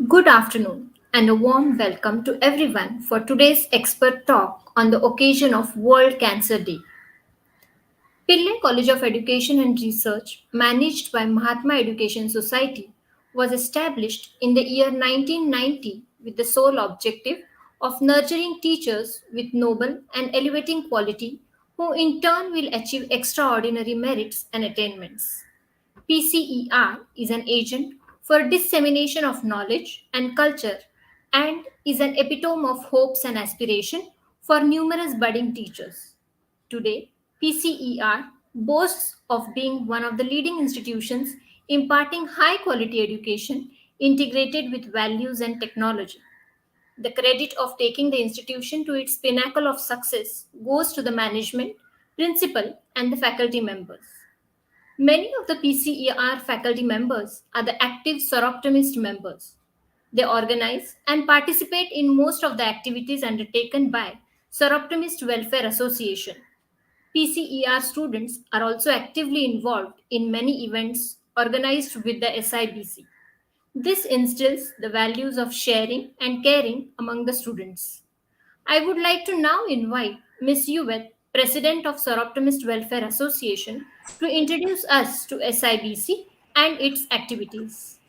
Good afternoon and a warm welcome to everyone for today's expert talk on the occasion of World Cancer Day. Pillai College of Education and Research, managed by Mahatma Education Society, was established in the year 1990 with the sole objective of nurturing teachers with noble and elevating quality who in turn will achieve extraordinary merits and attainments. PCER is an agent for dissemination of knowledge and culture and is an epitome of hopes and aspiration for numerous budding teachers. Today, PCER boasts of being one of the leading institutions imparting high quality education integrated with values and technology. The credit of taking the institution to its pinnacle of success goes to the management, principal, and the faculty members. Many of the PCER faculty members are the active Soroptimist members. They organize and participate in most of the activities undertaken by Soroptimist Welfare Association. PCER students are also actively involved in many events organized with the SIBC. This instills the values of sharing and caring among the students. I would like to now invite Ms. Yuvet, President of Soroptimist Welfare Association, to introduce us to SIBC and its activities.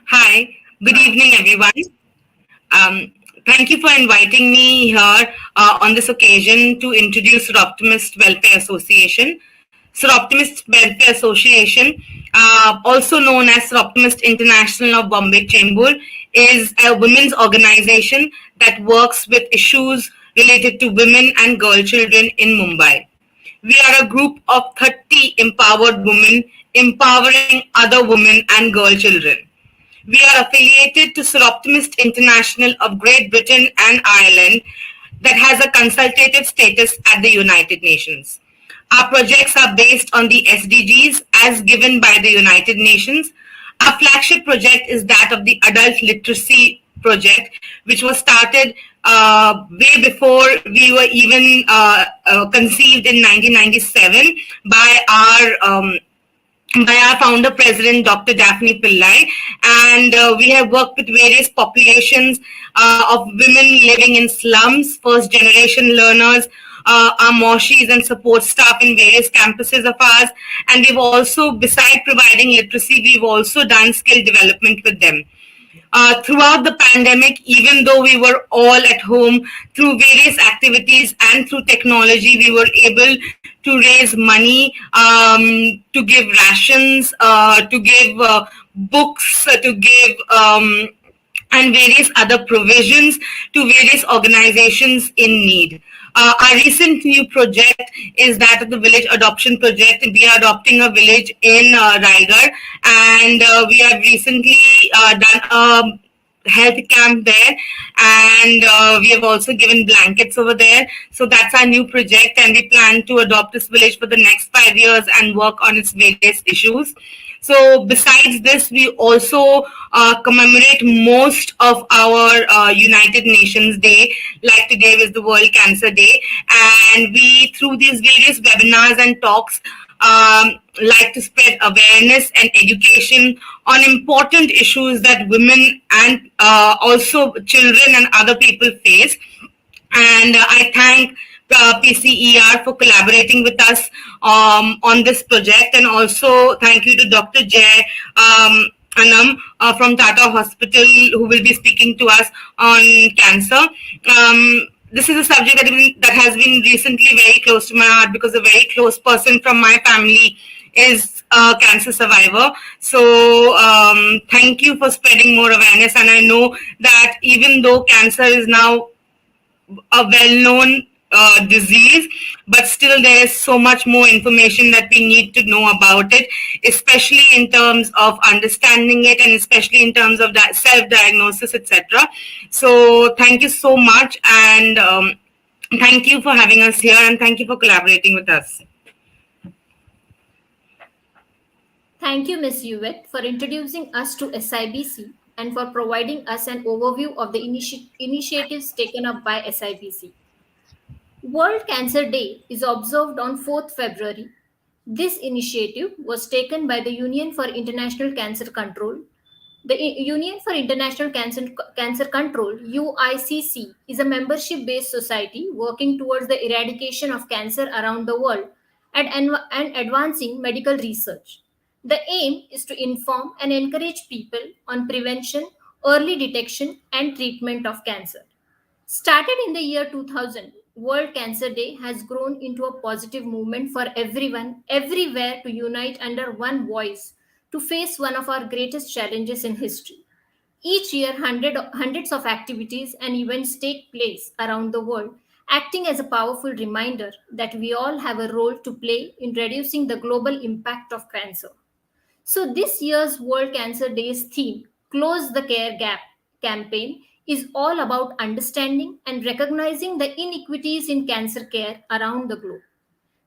Hi, good evening, everyone. Um, Thank you for inviting me here on this occasion to introduce Soroptimist Welfare Association. Soroptimist Welfare Association, also known as Soroptimist International of Bombay Chembur, is a women's organization that works with issues related to women and girl children in Mumbai. We are a group of 30 empowered women empowering other women and girl children. We are affiliated to Soroptimist International of Great Britain and Ireland that has a consultative status at the United Nations. Our projects are based on the SDGs as given by the United Nations. Our flagship project is that of the Adult Literacy Project, which was started way before we were even conceived in 1997 by our founder president Dr. Daphne Pillai, and we have worked with various populations of women living in slums, first generation learners, our moshis and support staff in various campuses of ours, and we've also, beside providing literacy, we've also done skill development with them. Throughout the pandemic, even though we were all at home, through various activities and through technology, we were able to raise money, to give rations, to give books, to give and various other provisions to various organizations in need. Our recent new project is that of the Village Adoption Project. We are adopting a village in Raigad, and we have recently done a health camp there, and we have also given blankets over there. So that's our new project, and we plan to adopt this village for the next 5 years and work on its various issues. So besides this, we also commemorate most of our United Nations Day, like today was the World Cancer Day, and we, through these various webinars and talks, like to spread awareness and education on important issues that women and also children and other people face. And I thank PCER for collaborating with us on this project, and also thank you to Dr. Jay Anam from Tata Hospital, who will be speaking to us on cancer. This is a subject that has been recently very close to my heart, because a very close person from my family is a cancer survivor. So thank you for spreading more awareness. And I know that even though cancer is now a well-known disease, but still there is so much more information that we need to know about it, especially in terms of understanding it, and especially in terms of that self-diagnosis, etc. So thank you so much, and thank you for having us here, and thank you for collaborating with us. Thank you, Ms. Yuvet, for introducing us to SIBC and for providing us an overview of the initiatives taken up by SIBC. World Cancer Day is observed on 4th February. This initiative was taken by the Union for International Cancer Control The Union for International Cancer Control, UICC, is a membership based society working towards the eradication of cancer around the world and advancing medical research. The aim is to inform and encourage people on prevention, early detection, and treatment of cancer. Started in the year 2000, World Cancer Day has grown into a positive movement for everyone, everywhere to unite under one voice to face one of our greatest challenges in history. Each year, hundreds of activities and events take place around the world, acting as a powerful reminder that we all have a role to play in reducing the global impact of cancer. So, this year's World Cancer Day's theme, Close the Care Gap campaign, is all about understanding and recognizing the inequities in cancer care around the globe.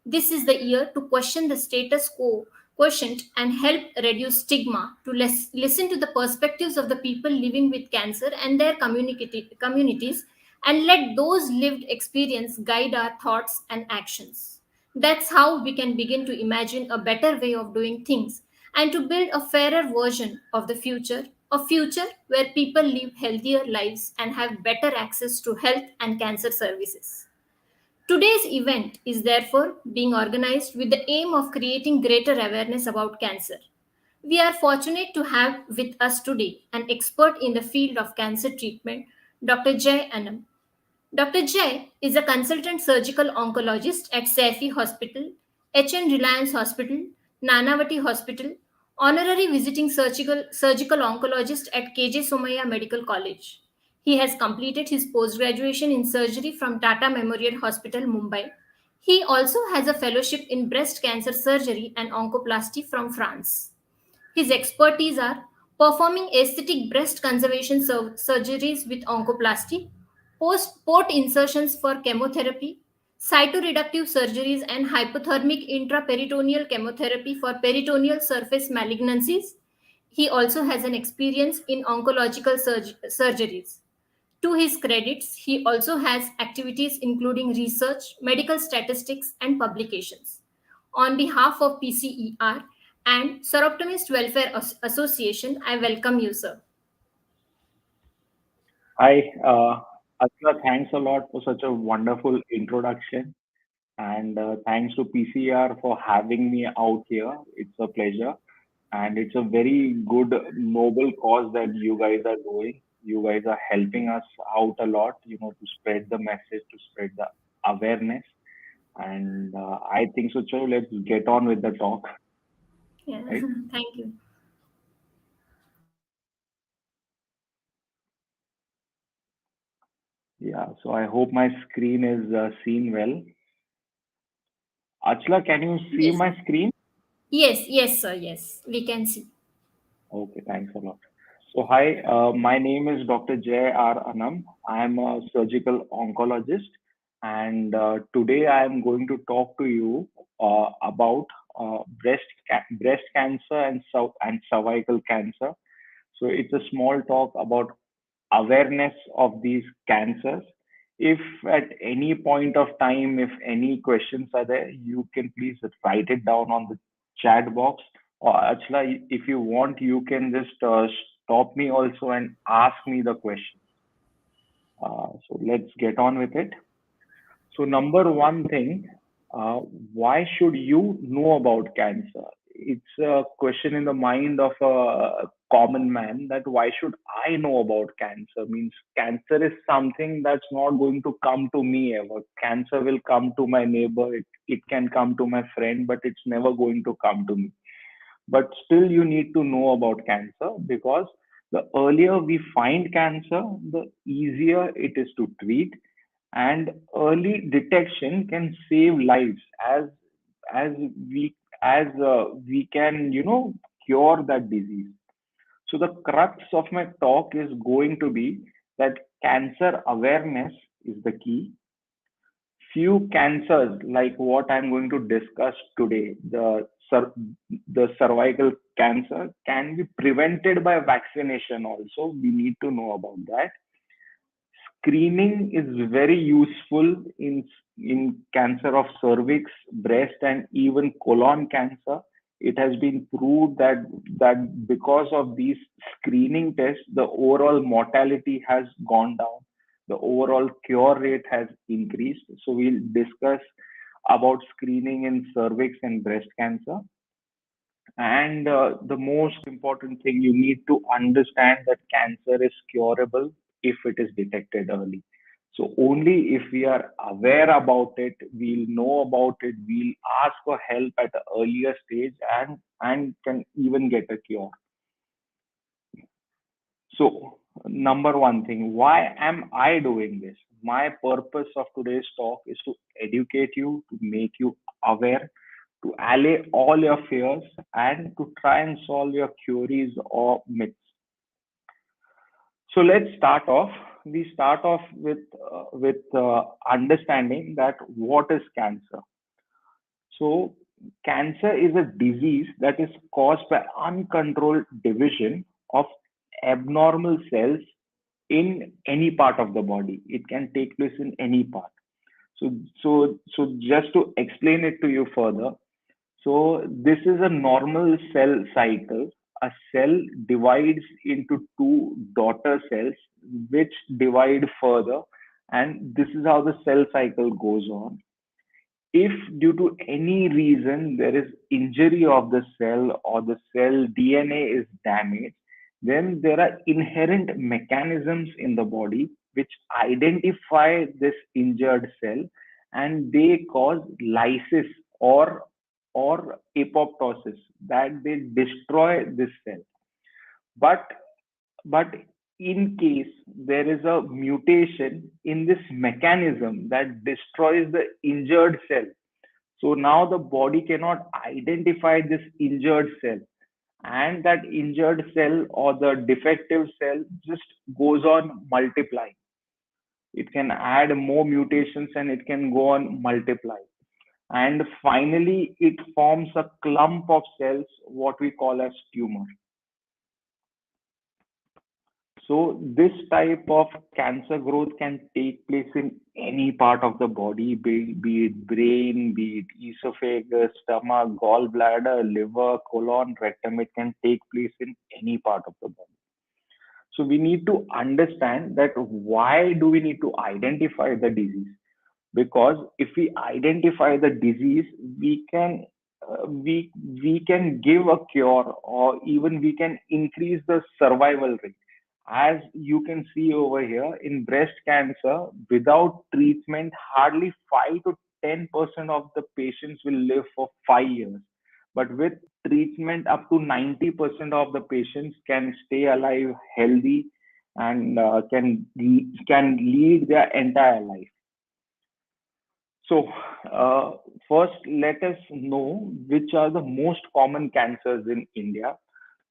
This is the year to question the status quo quotient and help reduce stigma, to listen to the perspectives of the people living with cancer and their communities, and let those lived experience guide our thoughts and actions. That's how we can begin to imagine a better way of doing things and to build a fairer version of the future, a future where people live healthier lives and have better access to health and cancer services. Today's event is therefore being organized with the aim of creating greater awareness about cancer. We are fortunate to have with us today an expert in the field of cancer treatment, Dr. Jay Anam. Dr. Jay is a consultant surgical oncologist at Saifi Hospital, HN Reliance Hospital, Nanavati Hospital, honorary visiting surgical oncologist at KJ Somaya Medical College. He has completed his post-graduation in surgery from Tata Memorial Hospital, Mumbai. He also has a fellowship in breast cancer surgery and oncoplasty from France. His expertise are performing aesthetic breast conservation surgeries with oncoplasty, port insertions for chemotherapy, cytoreductive surgeries, and hypothermic intraperitoneal chemotherapy for peritoneal surface malignancies. He also has an experience in oncological surgeries. To his credits, he also has activities including research, medical statistics, and publications. On behalf of PCER and Soroptimist Welfare Association, I welcome you, sir. Hi, Axilla, thanks a lot for such a wonderful introduction. And thanks to PCR for having me out here. It's a pleasure. And it's a very good, noble cause that you guys are doing. You guys are helping us out a lot, to spread the message, to spread the awareness. And I think so, so let's get on with the talk, Yeah, right? thank you. Yeah, so I hope my screen is seen well. Achla, can you see Yes, my screen? yes, sir, yes, we can see. Okay, thanks a lot. So, hi, my name is Dr. J. R. Anam. I am a surgical oncologist, and today I am going to talk to you about breast cancer and cervical cancer. So, it's a small talk about awareness of these cancers. If at any point of time, if any questions are there, you can please write it down on the chat box. Or Achla, if you want, you can just stop me also and ask me the question. So let's get on with it. So, number one thing, uh, why should you know about cancer? It's a question in the mind of a common man that why should I know about cancer? Means cancer is something that's not going to come to me ever. Cancer will come to my neighbor, it can come to my friend, but it's never going to come to me. But still, you need to know about cancer because the earlier we find cancer, the easier it is to treat, and early detection can save lives as we we can cure that disease. So the crux of my talk is going to be that cancer awareness is the key. Few cancers like what I'm going to discuss today, the cervical cancer, can be prevented by vaccination also. We need to know about that. Screening is very useful in cancer of cervix, breast, and even colon cancer. it has been proved that because of these screening tests, the overall mortality has gone down, the overall cure rate has increased. So we'll discuss about screening in cervix and breast cancer. And the most important thing, you need to understand that cancer is curable if it is detected early. So only if we are aware about it, we'll know about it, we'll ask for help at an earlier stage and can even get a cure. So number one thing, why am I doing this? My purpose of today's talk is to educate you, to make you aware, to allay all your fears, and to try and solve your queries or myths. So let's start off. We start off with understanding that what is cancer. So cancer is a disease that is caused by uncontrolled division of abnormal cells in any part of the body. It can take place in any part. So just to explain it to you further, so this is a normal cell cycle. A cell divides into two daughter cells, which divide further, and this is how the cell cycle goes on. If due to any reason there is injury of the cell or the cell DNA is damaged, then there are inherent mechanisms in the body which identify this injured cell, and they cause lysis or apoptosis, that they destroy this cell. But but in case there is a mutation in this mechanism that destroys the injured cell, so now the body cannot identify this injured cell, and that injured cell or the defective cell just goes on multiplying. It can add more mutations and it can go on multiplying. And finally, it forms a clump of cells, what we call as tumor. So this type of cancer growth can take place in any part of the body, be it brain, be it esophagus, stomach, gallbladder, liver, colon, rectum. It can take place in any part of the body. So we need to understand that why do we need to identify the disease? Because if we identify the disease, we can give a cure, or even we can increase the survival rate. As you can see over here, in breast cancer, without treatment, hardly 5 to 10% of the patients will live for 5 years. But with treatment, up to 90% of the patients can stay alive, healthy, and can lead their entire life. So, first, let us know which are the most common cancers in India.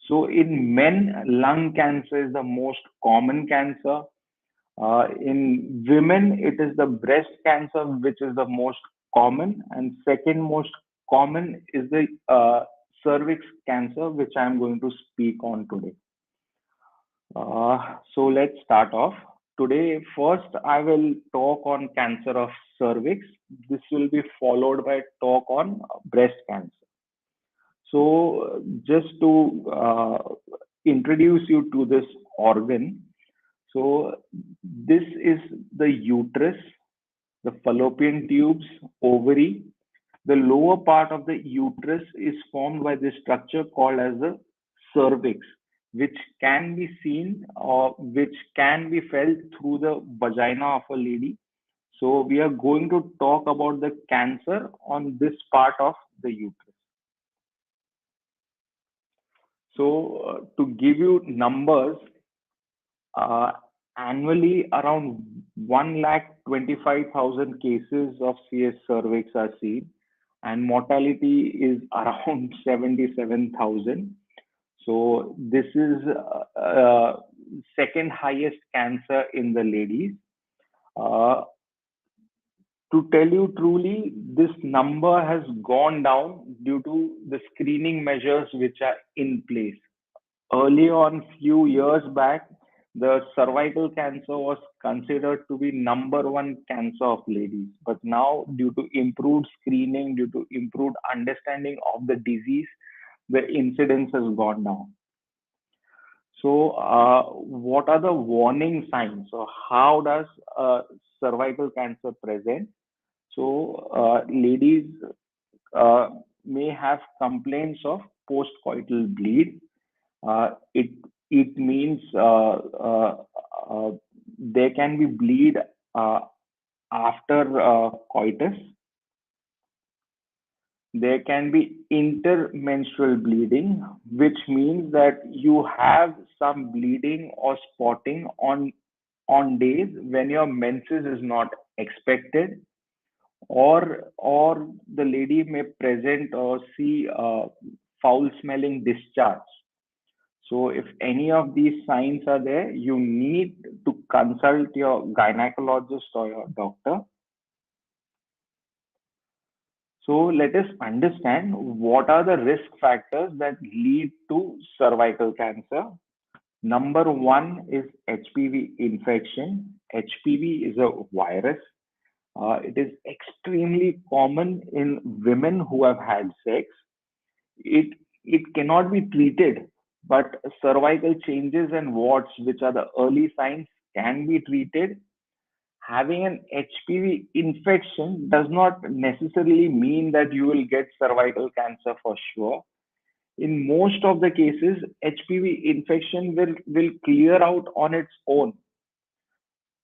So, in men, lung cancer is the most common cancer. In women, it is the breast cancer, which is the most common, and second most common is the cervix cancer, which I am going to speak on today. So let's start off. Today, first, I will talk on cancer of cervix. This will be followed by talk on breast cancer. So, just to introduce you to this organ, so this is the uterus, the fallopian tubes, ovary. The lower part of the uterus is formed by this structure called as the cervix, which can be seen or which can be felt through the vagina of a lady. So we are going to talk about the cancer on this part of the uterus. So to give you numbers, uh, annually around 1,25,000 cases of CS cervix are seen, and mortality is around 77,000. So this is second highest cancer in the ladies. Uh, to tell you truly, this number has gone down due to the screening measures which are in place. Early on, few years back, the cervical cancer was considered to be number one cancer of ladies. But now, due to improved screening, due to improved understanding of the disease, the incidence has gone down. So, what are the warning signs? So, how does cervical cancer present? So, ladies uh, may have complaints of postcoital bleed. It means uh, there can be bleed uh, after coitus. There can be intermenstrual bleeding, which means that you have some bleeding or spotting on days when your menses is not expected, or the lady may present or see foul smelling discharge. So if any of these signs are there, you need to consult your gynecologist or your doctor. So let us understand what are the risk factors that lead to cervical cancer. Number one is HPV infection. HPV is a virus. It is extremely common in women who have had sex. It cannot be treated, but cervical changes and warts, which are the early signs, can be treated. Having an HPV infection does not necessarily mean that you will get cervical cancer for sure. In most of the cases, HPV infection will clear out on its own.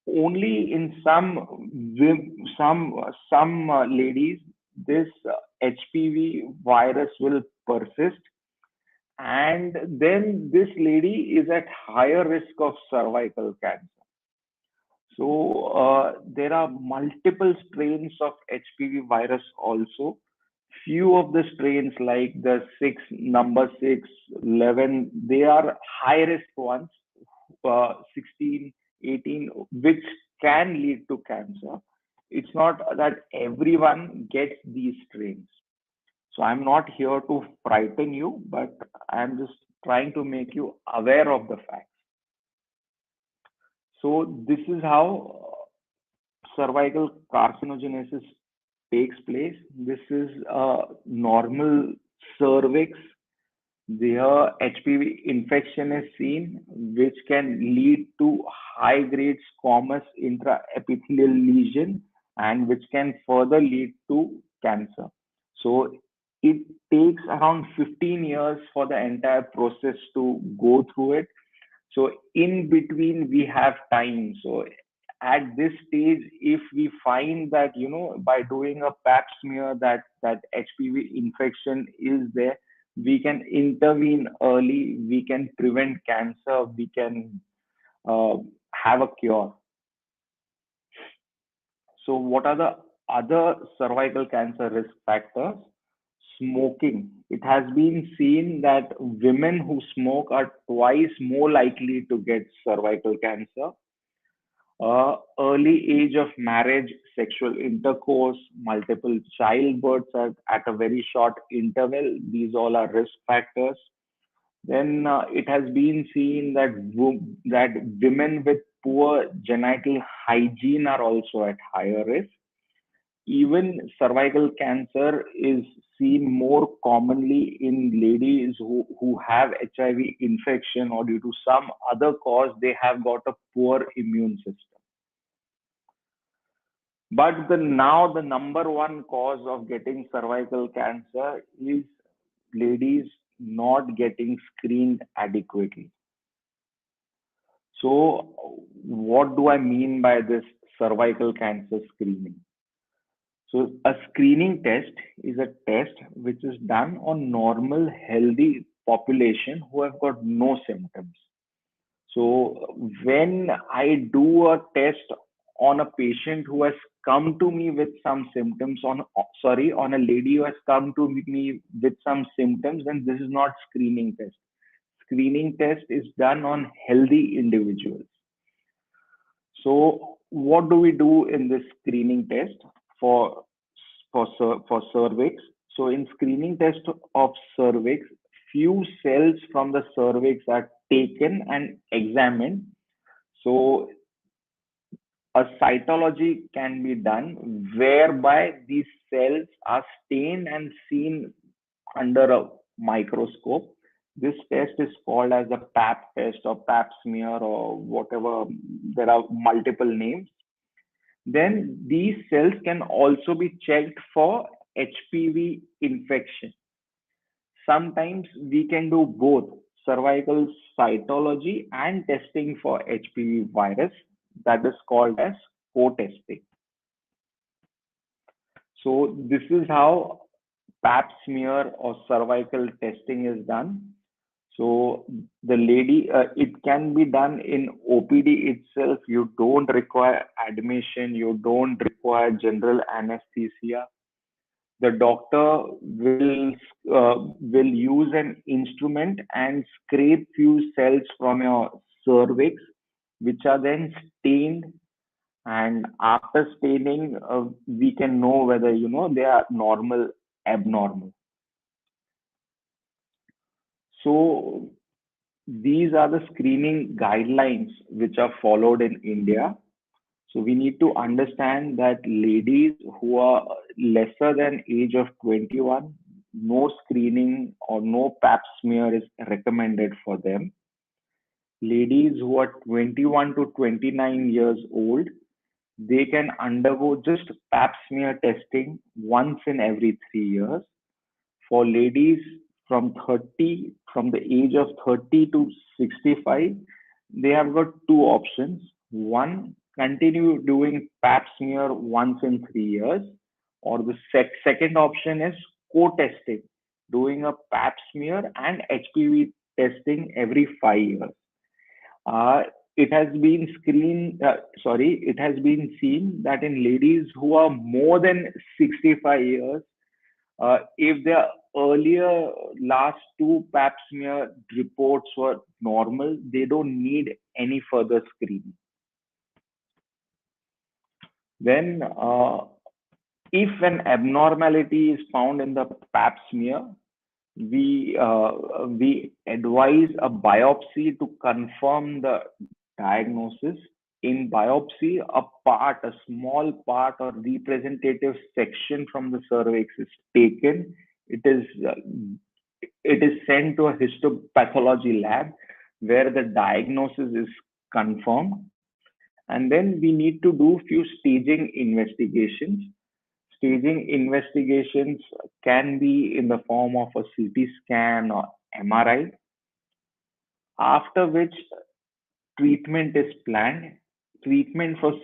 Only in some ladies, this HPV virus will persist, and then this lady is at higher risk of cervical cancer. So there are multiple strains of HPV virus also. Few of the strains like the number 6, 11, they are high risk ones, 16, 18, which can lead to cancer. It's not that everyone gets these strains. So I'm not here to frighten you, but I'm just trying to make you aware of the facts. So this is how cervical carcinogenesis takes place. This is a normal cervix. There HPV infection is seen, which can lead to high-grade squamous intraepithelial lesion, and which can further lead to cancer. So it takes around 15 years for the entire process to go through it. So in between we have time. So at this stage, if we find that, by doing a pap smear, that HPV infection is there, we can intervene early, we can prevent cancer, we can uh, have a cure. So what are the other cervical cancer risk factors? Smoking. It has been seen that women who smoke are twice more likely to get cervical cancer. Early age of marriage, sexual intercourse, multiple childbirths at a very short interval. These all are risk factors. Then it has been seen that that women with poor genital hygiene are also at higher risk. Even cervical cancer is seen more commonly in ladies who have HIV infection, or due to some other cause, they have got a poor immune system. But now the number one cause of getting cervical cancer is ladies not getting screened adequately. So, what do I mean by this cervical cancer screening? So, a screening test is a test which is done on normal, healthy population who have got no symptoms. So when I do a test on a patient who has come to me with some symptoms, on a lady who has come to me with some symptoms, then this is not screening test. Screening test is done on healthy individuals. So what do we do in this screening test for for cervix? So in screening test of cervix, few cells from the cervix are taken and examined. So a cytology can be done whereby these cells are stained and seen under a microscope. This test is called as a pap test or pap smear or whatever. There are multiple names. Then these cells can also be checked for HPV infection. Sometimes we can do both cervical cytology and testing for HPV virus, that is called as co-testing. So this is how pap smear or cervical testing is done. So the lady, it can be done in OPD itself. You don't require admission. You don't require general anesthesia. The doctor will use an instrument and scrape few cells from your cervix, which are then stained. And after staining, we can know whether they are normal, abnormal. So these are the screening guidelines which are followed in India. So we need to understand that ladies who are lesser than age of 21, no screening or no pap smear is recommended for them. Ladies who are 21 to 29 years old, they can undergo just pap smear testing once in every 3 years. For ladies from the age of 30 to 65, they have got two options. One, continue doing pap smear once in 3 years, or the second option is co-testing, doing a pap smear and HPV testing every 5 years. Uh, it has been seen that in ladies who are more than 65 years, if their earlier last two pap smear reports were normal, they don't need any further screening. Then, if an abnormality is found in the pap smear, we advise a biopsy to confirm the diagnosis. In biopsy, a small part or representative section from the cervix is taken. It is uh, it is sent to a histopathology lab where the diagnosis is confirmed, and then we need to do few staging investigations. Staging investigations can be in the form of a CT scan or MRI, after which treatment is planned. Treatment for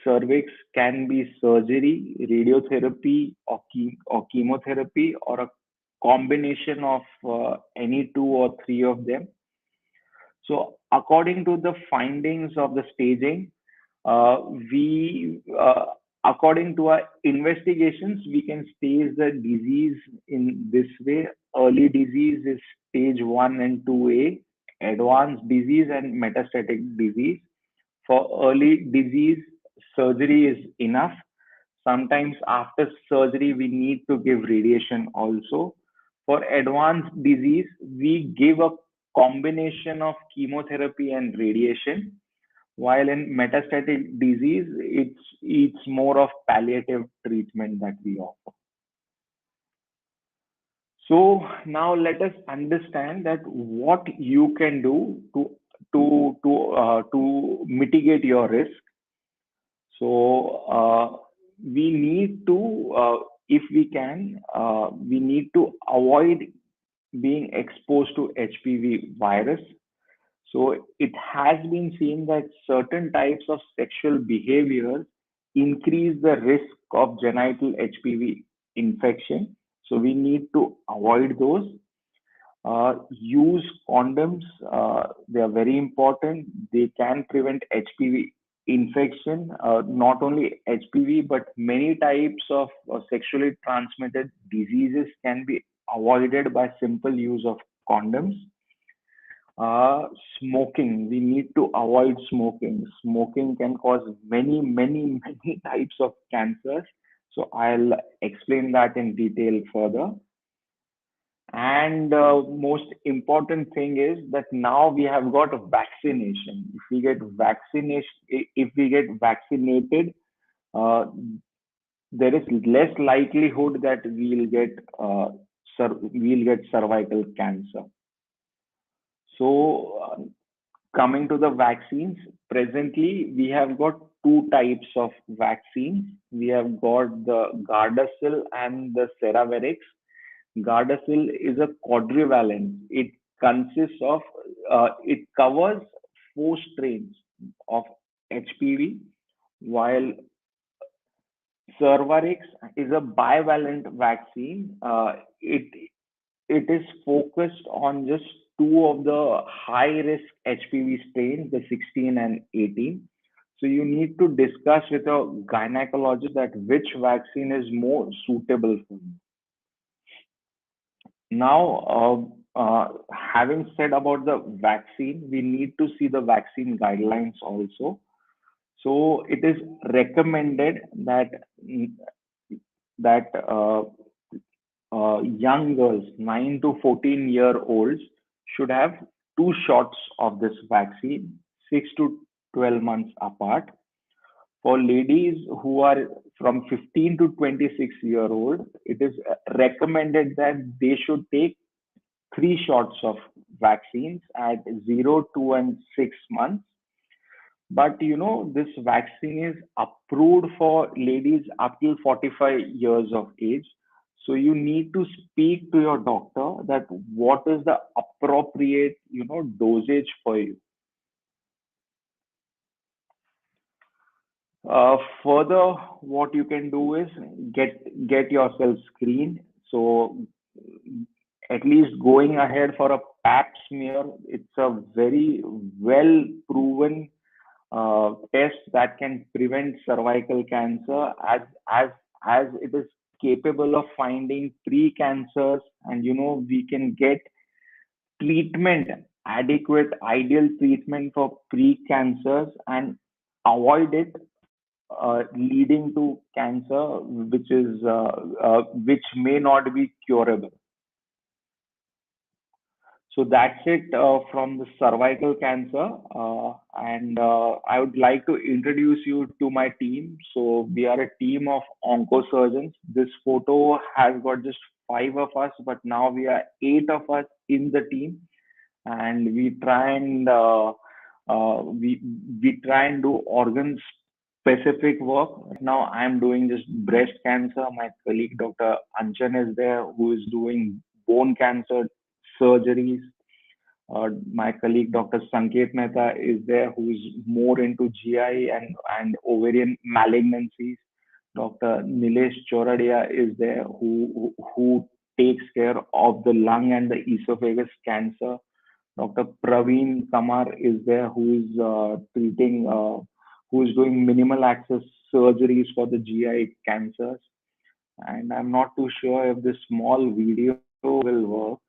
cervix can be surgery, radiotherapy, or chemotherapy, or a combination of any two or three of them. So, according to the findings of the staging, we according to our investigations, we can stage the disease in this way. Early disease is stage 1 and 2A, advanced disease and metastatic disease. For early disease, surgery is enough. Sometimes after surgery, we need to give radiation also. For advanced disease, we give a combination of chemotherapy and radiation, while in metastatic disease, it's more of palliative treatment that we offer. So now let us understand that what you can do to mitigate your risk. So we need to, if we can, we need to avoid being exposed to HPV virus. So it has been seen that certain types of sexual behaviors increase the risk of genital HPV infection. So we need to avoid those. Use condoms. They are very important. They can prevent HPV infection. Not only HPV, but many types of sexually transmitted diseases can be avoided by simple use of condoms. uh, Smoking. We need to avoid smoking. Smoking can cause many types of cancers. So I'll explain that in detail further. And most important thing is that now we have got a vaccination. If we get vaccinated, uh, there is less likelihood that we will get we'll get cervical cancer. So, coming to the vaccines, presently we have got two types of vaccines. We have got the Gardasil and the Cervarix. Gardasil is a quadrivalent. It consists of, it covers four strains of HPV, while Cervarix is a bivalent vaccine. It is focused on just two of the high risk HPV strains, the 16 and 18. So you need to discuss with a gynecologist that which vaccine is more suitable for you. Now, having said about the vaccine, we need to see the vaccine guidelines also. So it is recommended that that young girls, 9 to 14-year-olds, should have two shots of this vaccine, 6 to 12 months apart. For ladies who are from 15 to 26-year-old, it is recommended that they should take three shots of vaccines at 0, 2, and 6 months. But this vaccine is approved for ladies up till 45 years of age. So you need to speak to your doctor that what is the appropriate, dosage for you. Further, what you can do is get yourself screened. So at least going ahead for a pap smear, it's a very well proven test that can prevent cervical cancer, as it is capable of finding pre-cancers, and we can get treatment, adequate ideal treatment for pre-cancers, and avoid it leading to cancer which may not be curable. So that's it from the cervical cancer. And I would like to introduce you to my team. So we are a team of oncosurgeons. This photo has got just 5 of us, but now we are 8 of us in the team, and we try and we try and do organ specific work. Now I'm doing just breast cancer. My colleague Dr. Anchan is there, who is doing bone cancer surgeries. My colleague Dr. Sanket Mehta is there, who is more into GI and ovarian malignancies. Dr. Nilesh Choradia is there, who takes care of the lung and the esophagus cancer. Dr. Praveen Kamar is there, who is who is doing minimal access surgeries for the GI cancers. And I'm not too sure if this small video will work.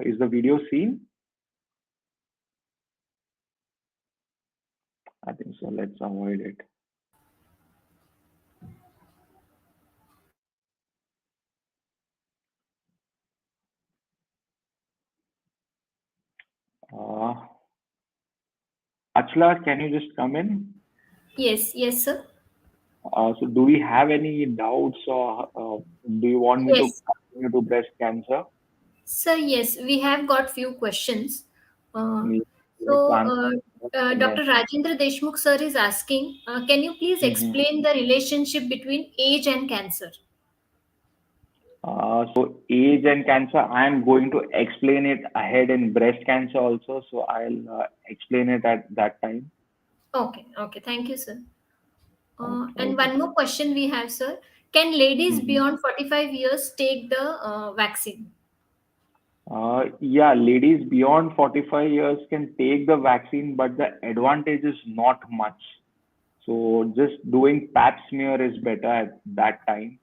Is the video seen? I think so. Let's avoid it. Uh, Achla, can you just come in? Yes, sir. So do we have any doubts, or do you want me to Yes, continue to breast cancer? sir. Yes, we have got few questions. Uh, Let's so, answer. Yes. Dr. Rajendra Deshmukh sir is asking, can you please Mhm. explain the relationship between age and cancer? So age and cancer, I am going to explain it ahead in breast cancer also. So I'll explain it at that time. Okay. Thank you, sir. Okay, And okay. one more question we have, sir. Can ladies Mhm. beyond 45 years take the vaccine? Yeah, ladies beyond 45 years can take the vaccine, but the advantage is not much. So just doing pap smear is better at that time.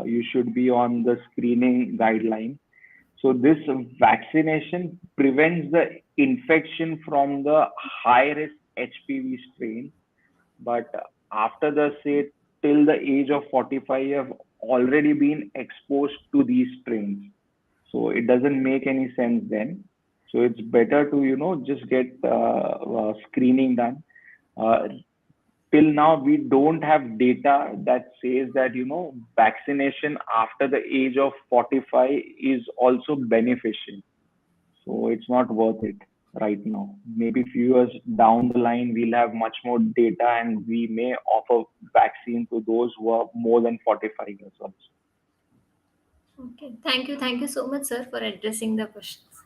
You should be on the screening guideline. So this vaccination prevents the infection from the high risk HPV strain. But after the say till the age of 45, you have already been exposed to these strains. So it doesn't make any sense then. So it's better to just get screening done. Uh, till now we don't have data that says that vaccination after the age of 45 is also beneficial. So it's not worth it right now. Maybe few years down the line we'll have much more data and we may offer vaccine to those who are more than 45 years old. Okay. Thank you so much, sir, for addressing the questions.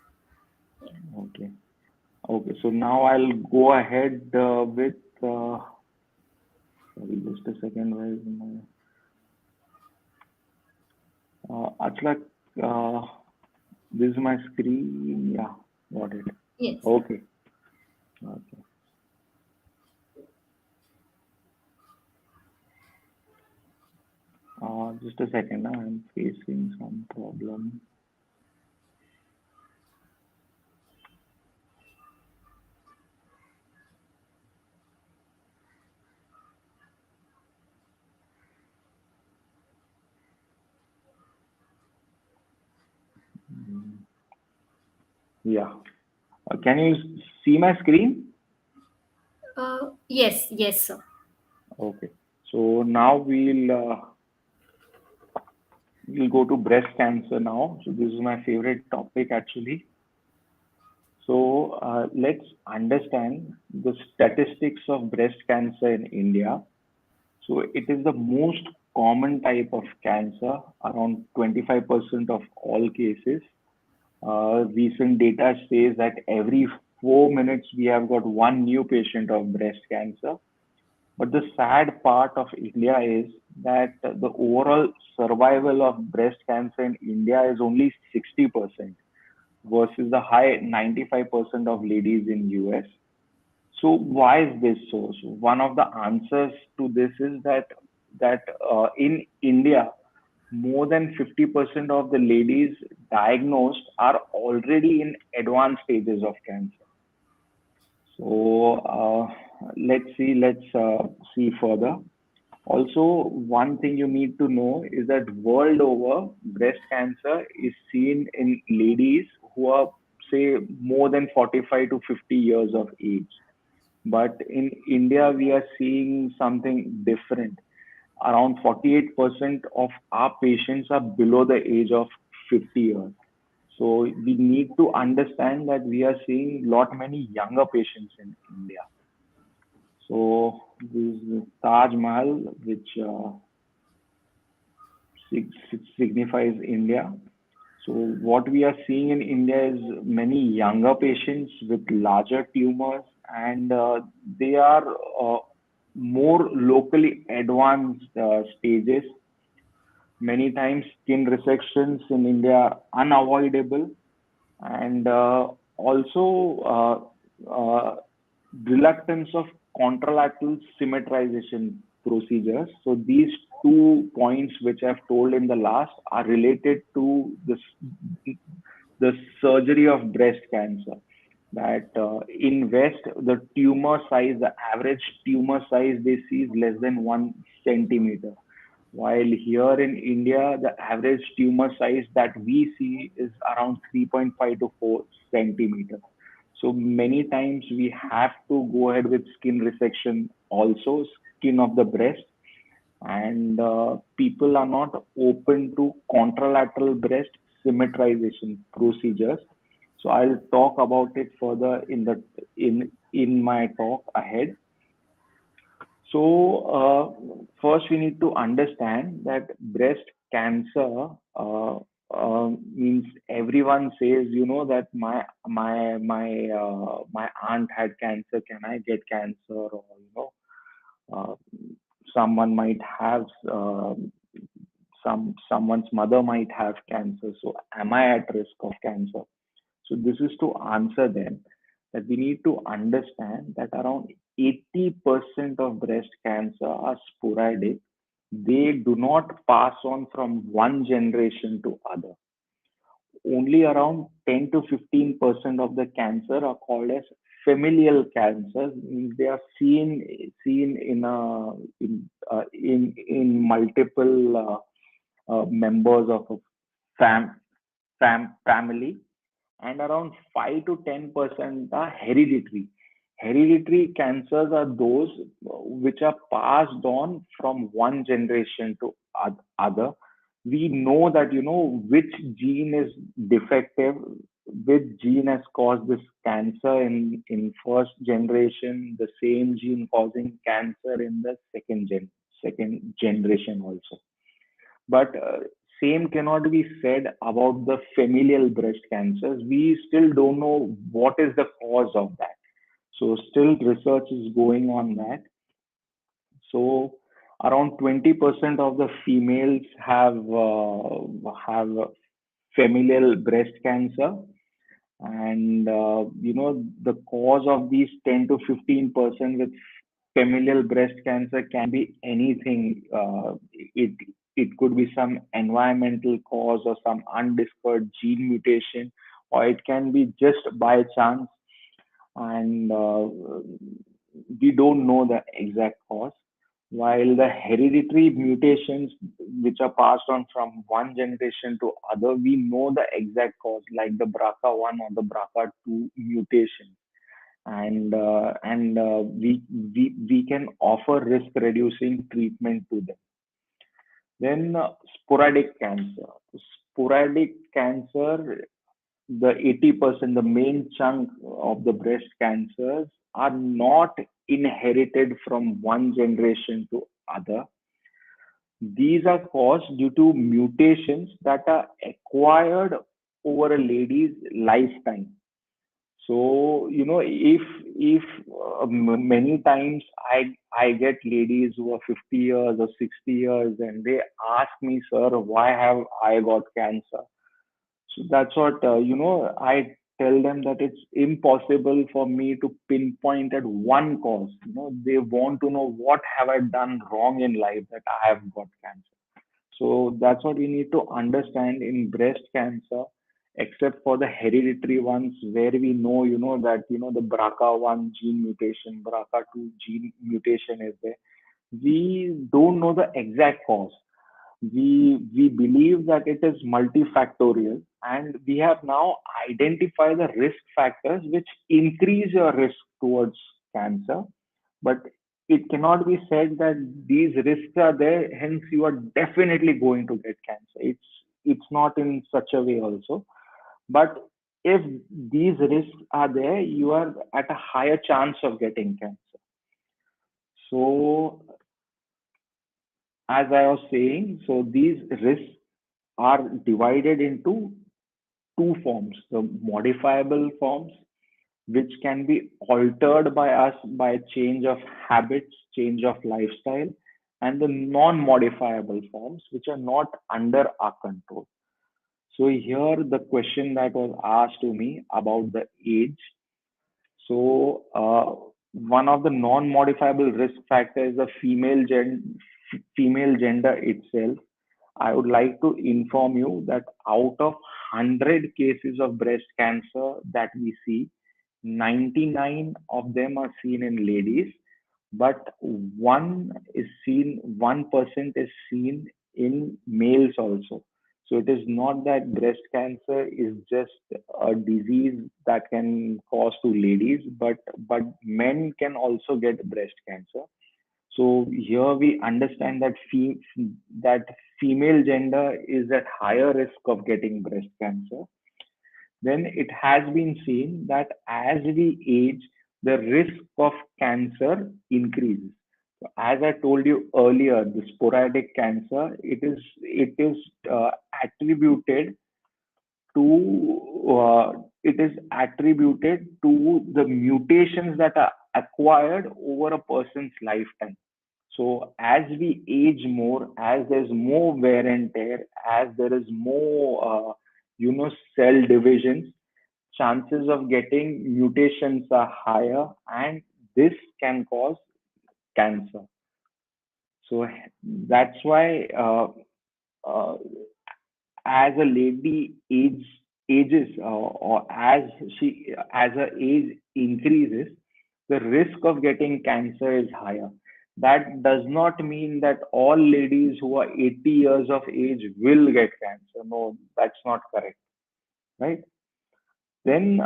Yeah. Okay. Okay. So now I'll go ahead with. Sorry, just a second. Where is my? Actually, this is my screen. Yeah, got it. Yes. Okay. Okay. Just a second. I'm facing some problem. Mm, Yeah. Can you see my screen? Yes, sir. Okay. So now we'll go to breast cancer now. So this is my favorite topic actually. So let's understand the statistics of breast cancer in India. So it is the most common type of cancer, around 25% of all cases. Recent data says that every 4 minutes we have got one new patient of breast cancer. But the sad part of India is that the overall survival of breast cancer in India is only 60% versus the high 95% of ladies in US. So why is this so? So one of the answers to this is that in India, more than 50% of the ladies diagnosed are already in advanced stages of cancer. So let's see further. Also, one thing you need to know is that world over, breast cancer is seen in ladies who are, say, more than 45 to 50 years of age. But in India, we are seeing something different. Around 48% of our patients are below the age of 50 years. So we need to understand that we are seeing lot many younger patients in India. So this is Taj Mahal, which signifies India. So what we are seeing in India is many younger patients with larger tumors, and they are more locally advanced stages. Many times skin resections in India are unavoidable, and also reluctance of contralateral symmetrization procedures. So these 2 points which I've told in the last are related to the surgery of breast cancer. That in West, the tumor size, the average tumor size they see is less than 1 centimeter. While here in India, the average tumor size that we see is around 3.5 to 4 centimeters. So many times we have to go ahead with skin resection, also skin of the breast, and people are not open to contralateral breast symmetrization procedures. So I'll talk about it further in my talk ahead. So first we need to understand that breast cancer means everyone says, that my aunt had cancer. Can I get cancer? Or uh, someone might have someone's mother might have cancer. So am I at risk of cancer? So this is to answer them that we need to understand that around 80% of breast cancer are sporadic. They do not pass on from one generation to other. Only around 10 to 15% of the cancer are called as familial cancers. Means they are seen in multiple members of a family, and around 5 to 10% are hereditary. Hereditary cancers are those which are passed on from one generation to other. We know that, which gene is defective, which gene has caused this cancer in first generation, the same gene causing cancer in the second generation also. But same cannot be said about the familial breast cancers. We still don't know what is the cause of that. So still research is going on that. So around 20% of the females have familial breast cancer, and the cause of these 10 to 15% with familial breast cancer can be anything. It could be some environmental cause or some undiscovered gene mutation, or it can be just by chance, and we don't know the exact cause. While the hereditary mutations which are passed on from one generation to other, we know the exact cause, like the BRCA1 or the BRCA2 mutation, and we can offer risk reducing treatment to them. Then sporadic cancer. Sporadic cancer, the 80%, the main chunk of the breast cancers are not inherited from one generation to other. These are caused due to mutations that are acquired over a lady's lifetime. So, if many times I get ladies who are 50 years or 60 years and they ask me, sir, why have I got cancer? So that's what, I tell them that it's impossible for me to pinpoint at one cause. They want to know what have I done wrong in life that I have got cancer. So that's what we need to understand in breast cancer, except for the hereditary ones where we know, that, the BRCA1 gene mutation, BRCA2 gene mutation is there. We don't know the exact cause. We believe that it is multifactorial, and we have now identified the risk factors which increase your risk towards cancer. But it cannot be said that these risks are there, hence you are definitely going to get cancer. It's not in such a way also. But if these risks are there, you are at a higher chance of getting cancer. So as I was saying, so these risks are divided into two forms: the modifiable forms, which can be altered by us by change of habits, change of lifestyle, and the non modifiable forms, which are not under our control. So, here the question that was asked to me about the age. So, one of the non modifiable risk factors is the female gender itself. I would like to inform you that out of 100 cases of breast cancer that we see, 99 of them are seen in ladies, but 1% is seen in males also. So it is not that breast cancer is just a disease that can cause to ladies, but men can also get breast cancer. So here we understand that that female gender is at higher risk of getting breast cancer. Then it has been seen that as we age, the risk of cancer increases. So as I told you earlier, the sporadic cancer, it is attributed to the mutations that are acquired over a person's lifetime. So as we age more, as there's more wear and tear, as there is more, cell divisions, chances of getting mutations are higher, and this can cause cancer. So that's why, uh, as a lady ages, or as her age increases, the risk of getting cancer is higher. That does not mean that all ladies who are 80 years of age will get cancer. No, that's not correct, right? Then,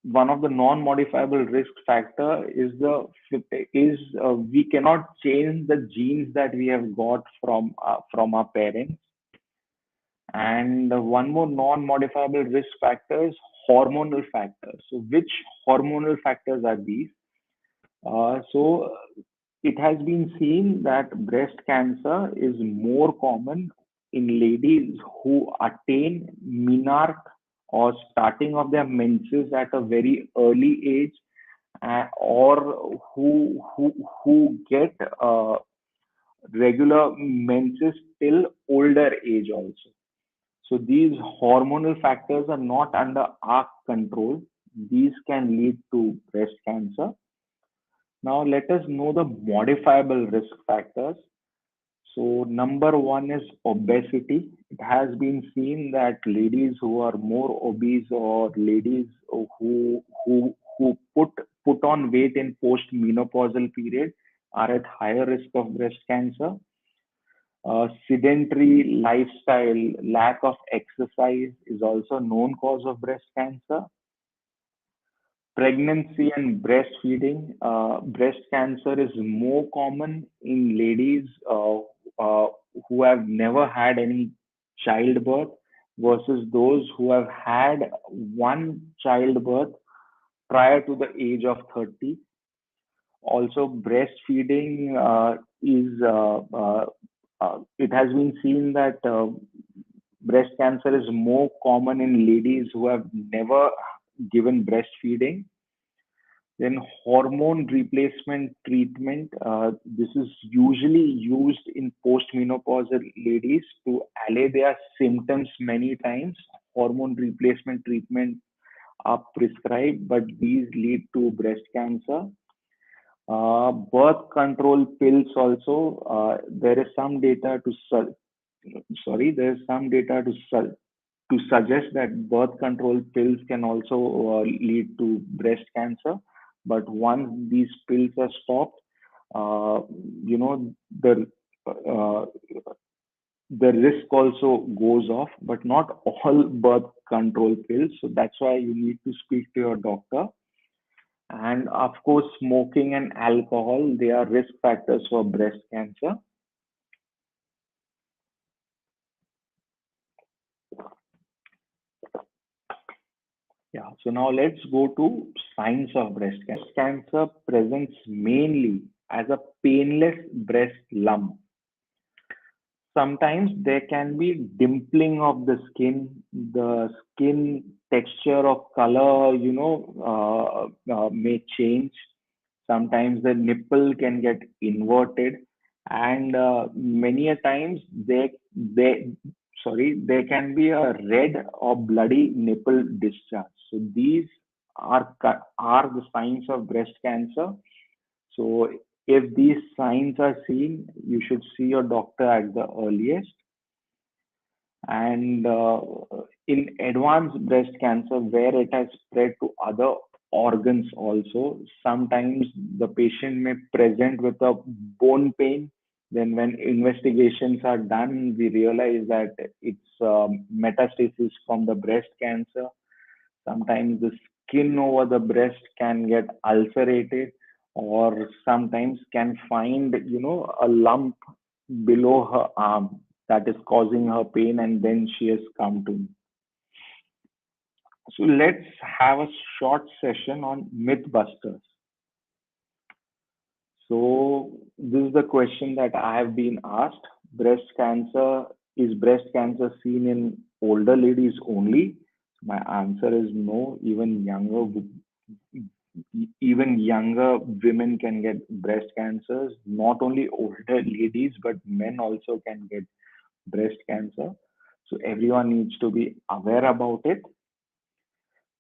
one of the non-modifiable risk factor is we cannot change the genes that we have got from our parents. And one more non-modifiable risk factor is hormonal factors. So which hormonal factors are these? So it has been seen that breast cancer is more common in ladies who attain menarche or starting of their menses at a very early age, or who get regular menses till older age also. So these hormonal factors are not under our control. These can lead to breast cancer. Now let us know the modifiable risk factors. So number one is obesity. It has been seen that ladies who are more obese, or ladies who put on weight in post-menopausal period, are at higher risk of breast cancer. Sedentary lifestyle, lack of exercise is also a known cause of breast cancer. Pregnancy and breastfeeding. Breast cancer is more common in ladies uh, who have never had any childbirth versus those who have had one childbirth prior to the age of 30. Also, breastfeeding it has been seen that breast cancer is more common in ladies who have never given breastfeeding. Then hormone replacement treatment. This is usually used in postmenopausal ladies to allay their symptoms many times. Hormone replacement treatment are prescribed, but these lead to breast cancer. Birth control pills also. There is some data to there is some data to suggest that birth control pills can also lead to breast cancer. But once these pills are stopped, uh, you know, the uh, the risk also goes off, but not all birth control pills. So that's why you need to speak to your doctor. And of course, smoking and alcohol, they are risk factors for breast cancer. Yeah, so now let's go to signs of breast cancer. Cancer presents mainly as a painless breast lump. Sometimes there can be dimpling of the skin texture of color, may change. Sometimes the nipple can get inverted, and many a times there can be a red or bloody nipple discharge. So these are the signs of breast cancer. So if these signs are seen, you should see your doctor at the earliest. And in advanced breast cancer, where it has spread to other organs also, sometimes the patient may present with a bone pain. Then when investigations are done, we realize that it's metastasis from the breast cancer. Sometimes the skin over the breast can get ulcerated, or sometimes can find, a lump below her arm that is causing her pain, and then she has come to me. So let's have a short session on Mythbusters. So this is the question that I have been asked. Breast cancer, is breast cancer seen in older ladies only? My answer is no. Even younger women can get breast cancers. Not only older ladies, but men also can get breast cancer. So everyone needs to be aware about it.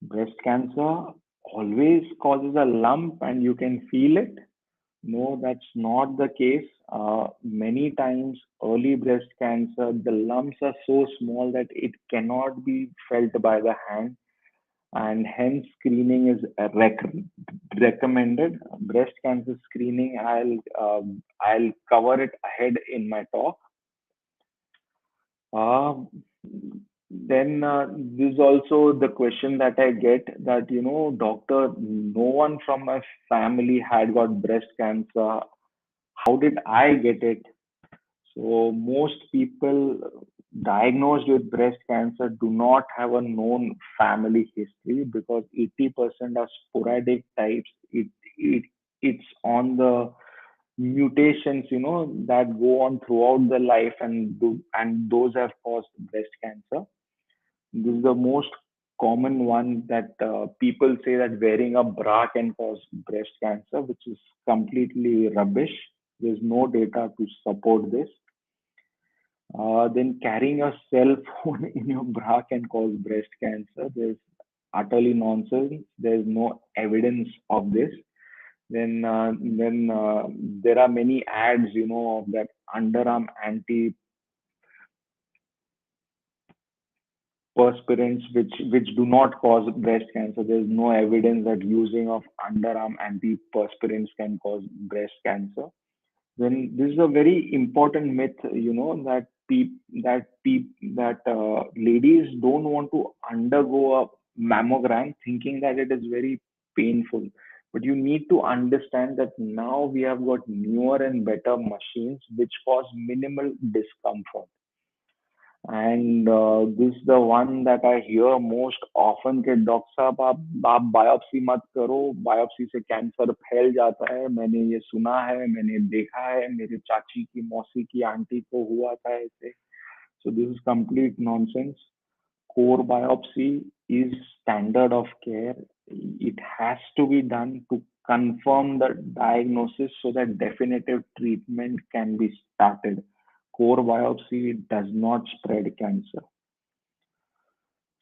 Breast cancer always causes a lump and you can feel it. No, that's not the case. Many times, early breast cancer, the lumps are so small that it cannot be felt by the hand, and hence screening is recommended. Breast cancer screening, I'll cover it ahead in my talk. Uh, Then this is also the question that I get, that, doctor, no one from my family had got breast cancer. How did I get it? So most people diagnosed with breast cancer do not have a known family history, because 80% are sporadic types. It it's on the mutations, that go on throughout the life, and those have caused breast cancer. This is the most common one, that people say that wearing a bra can cause breast cancer, which is completely rubbish. There's no data to support this. Then carrying a cell phone in your bra can cause breast cancer. There's utterly nonsense. There's no evidence of this. Then there are many ads, of that underarm antiperspirants, which do not cause breast cancer. There's no evidence that using of underarm antiperspirants can cause breast cancer. Then this is a very important myth, that ladies don't want to undergo a mammogram, thinking that it is very painful. But you need to understand that now we have got newer and better machines which cause minimal discomfort. And this is the one that I hear most often, कि doctor साहब आप biopsy मत करो, biopsy से cancer फैल जाता है, मैंने ये सुना है, मैंने देखा है, मेरे चाची की मौसी की आंटी को हुआ था ऐसे. So this is complete nonsense. Core biopsy is standard of care. It has to be done to confirm the diagnosis so that definitive treatment can be started. Core biopsy does not spread cancer.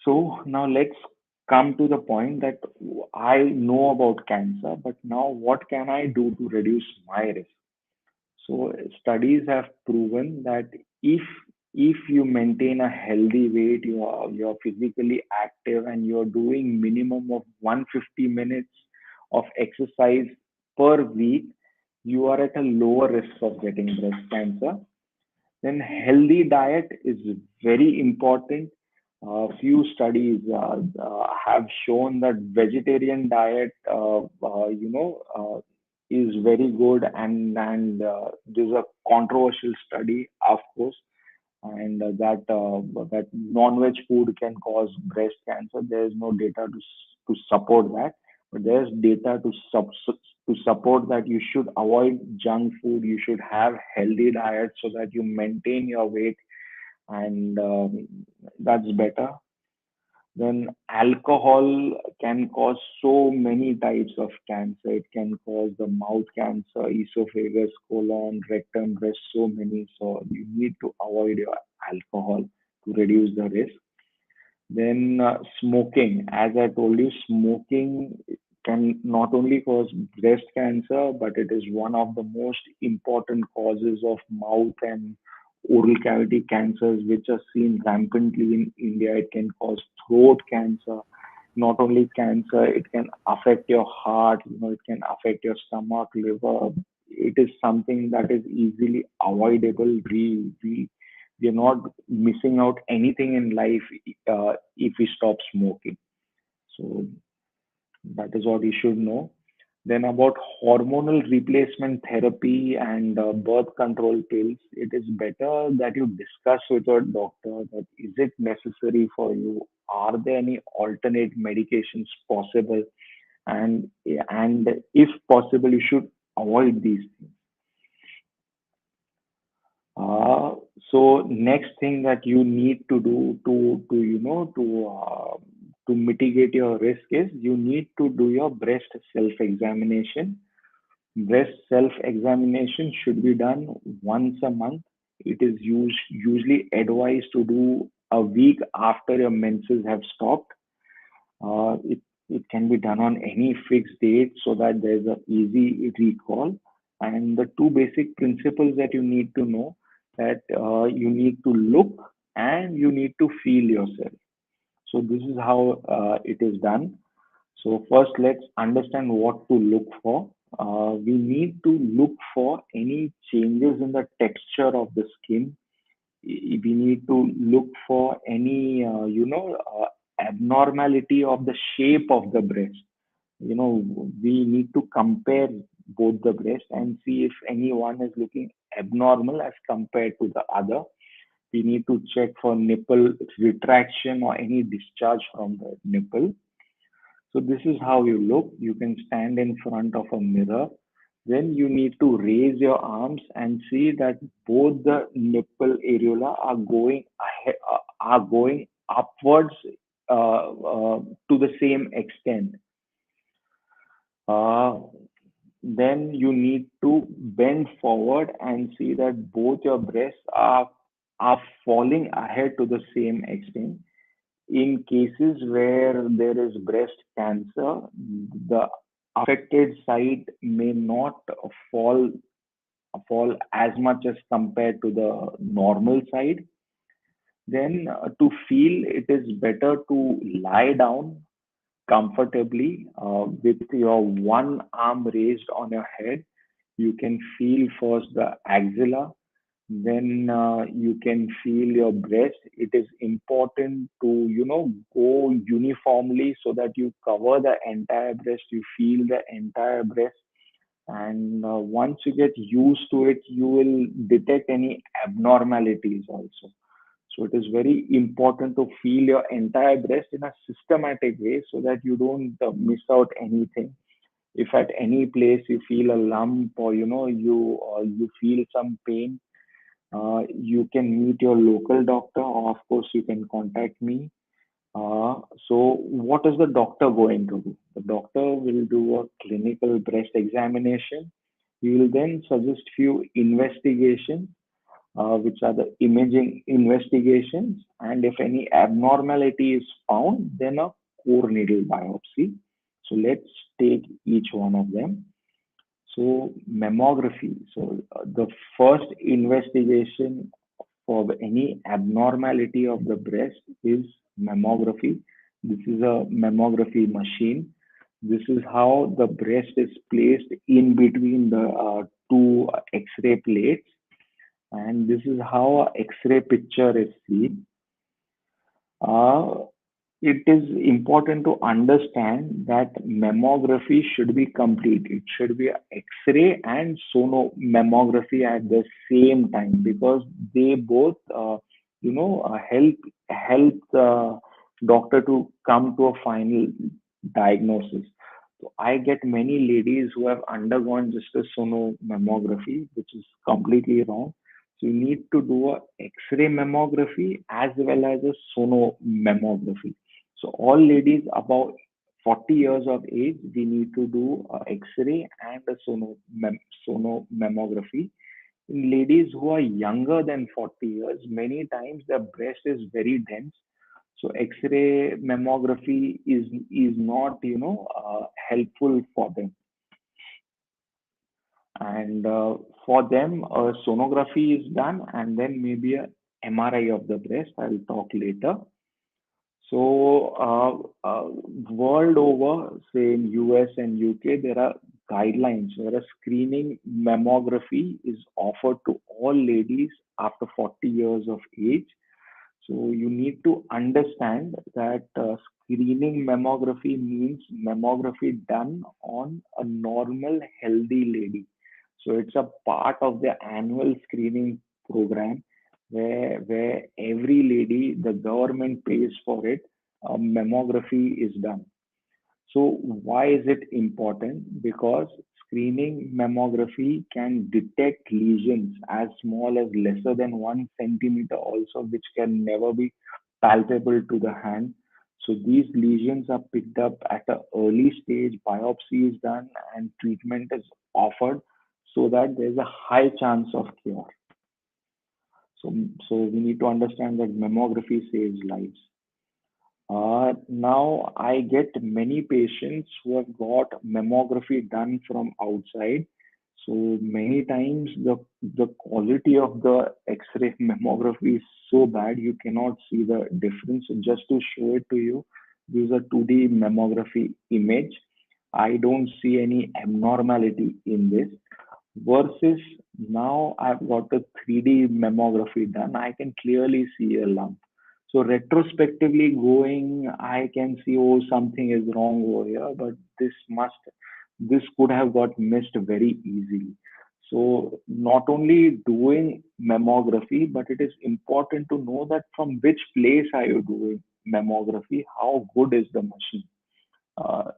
So now let's come to the point that I know about cancer, but now what can I do to reduce my risk? So studies have proven that if you maintain a healthy weight, you're physically active, and you're doing minimum of 150 minutes of exercise per week, you are at a lower risk of getting breast cancer. Then healthy diet is very important. Few studies have shown that vegetarian diet, is very good, and there's a controversial study, of course, and that non-veg food can cause breast cancer. There is no data to support that, but there's data to support that you should avoid junk food. You should have healthy diet so that you maintain your weight, and that's better. Then alcohol can cause so many types of cancer. It can cause the mouth cancer, esophagus, colon, rectum, breast, so many. So you need to avoid your alcohol to reduce the risk. Then smoking, as I told you, smoking can not only cause breast cancer, but it is one of the most important causes of mouth and oral cavity cancers, which are seen rampantly in India. It can cause throat cancer. Not only cancer, it can affect your heart. It can affect your stomach, liver. It is something that is easily avoidable. We are not missing out anything in life if we stop smoking. So that is what you should know. Then about hormonal replacement therapy and birth control pills, it is better that you discuss with your doctor that is it necessary for you? Are there any alternate medications possible? And if possible, you should avoid these things. Uh, so next thing that you need to do to mitigate your risk is you need to do your breast self examination. Breast self examination should be done once a month. It is usually advised to do a week after your menses have stopped. It can be done on any fixed date so that there's a easy recall. And the two basic principles that you need to know, that you need to look and you need to feel yourself. So this is how it is done. So first, let's understand what to look for. We need to look for any changes in the texture of the skin, We need to look for any, abnormality of the shape of the breast. We need to compare both the breasts and see if any one is looking abnormal as compared to the other. We need to check for nipple retraction or any discharge from the nipple. So this is how you look. You can stand in front of a mirror. Then you need to raise your arms and see that both the nipple areola are going ahead, are going upwards to the same extent. Uh, then you need to bend forward and see that both your breasts are falling ahead to the same extent. In cases where there is breast cancer, the affected side may not fall fall as much as compared to the normal side. Then to feel it is better to lie down comfortably with your one arm raised on your head. You can feel first the axilla, then you can feel your breast. It is important to go uniformly so that you cover the entire breast, you feel the entire breast, and once you get used to it, you will detect any abnormalities also. So it is very important to feel your entire breast in a systematic way so that you don't miss out anything. If at any place you feel a lump, or you feel some pain, you can meet your local doctor, or of course you can contact me. So what is the doctor going to do? The doctor will do a clinical breast examination. He will then suggest few investigations, which are the imaging investigations, and if any abnormality is found, then a core needle biopsy. So let's take each one of them. So mammography. So the first investigation for any abnormality of the breast is mammography. This is a mammography machine. This is how the breast is placed in between the two X-ray plates, and this is how a X-ray picture is seen. Uh, it is important to understand that mammography should be complete. It should be X-ray and sonomammography at the same time, because they both, help the doctor to come to a final diagnosis. So I get many ladies who have undergone just a sonomammography, which is completely wrong. So you need to do a X-ray mammography as well as a sonomammography. So all ladies above 40 years of age, we need to do a X-ray and a sonomammography. In ladies who are younger than 40 years, many times the breast is very dense. So X-ray mammography is not helpful for them. And for them, sonography is done, and then maybe a MRI of the breast. I'll talk later. So, world over, say in US and UK, there are guidelines where a screening mammography is offered to all ladies after 40 years of age. So, you need to understand that screening mammography means mammography done on a normal, healthy lady. So, it's a part of the annual screening program where every lady, the government pays for it, mammography is done. So why is it important? Because screening mammography can detect lesions as small as lesser than 1 centimeter also, which can never be palpable to the hand. So these lesions are picked up at an early stage, biopsy is done, and treatment is offered so that there's a high chance of cure. So we need to understand that mammography saves lives. Now I get many patients who have got mammography done from outside. So many times the quality of the X-ray mammography is so bad you cannot see the difference. So just to show it to you, this is a 2D mammography image. I don't see any abnormality in this versus Now I've got a 3D mammography done. I can clearly see a lump. So retrospectively going, I can see, oh, something is wrong over here, but this could have got missed very easily. So not only doing mammography, but it is important to know that from which place are you doing mammography, how good is the machine. Uh,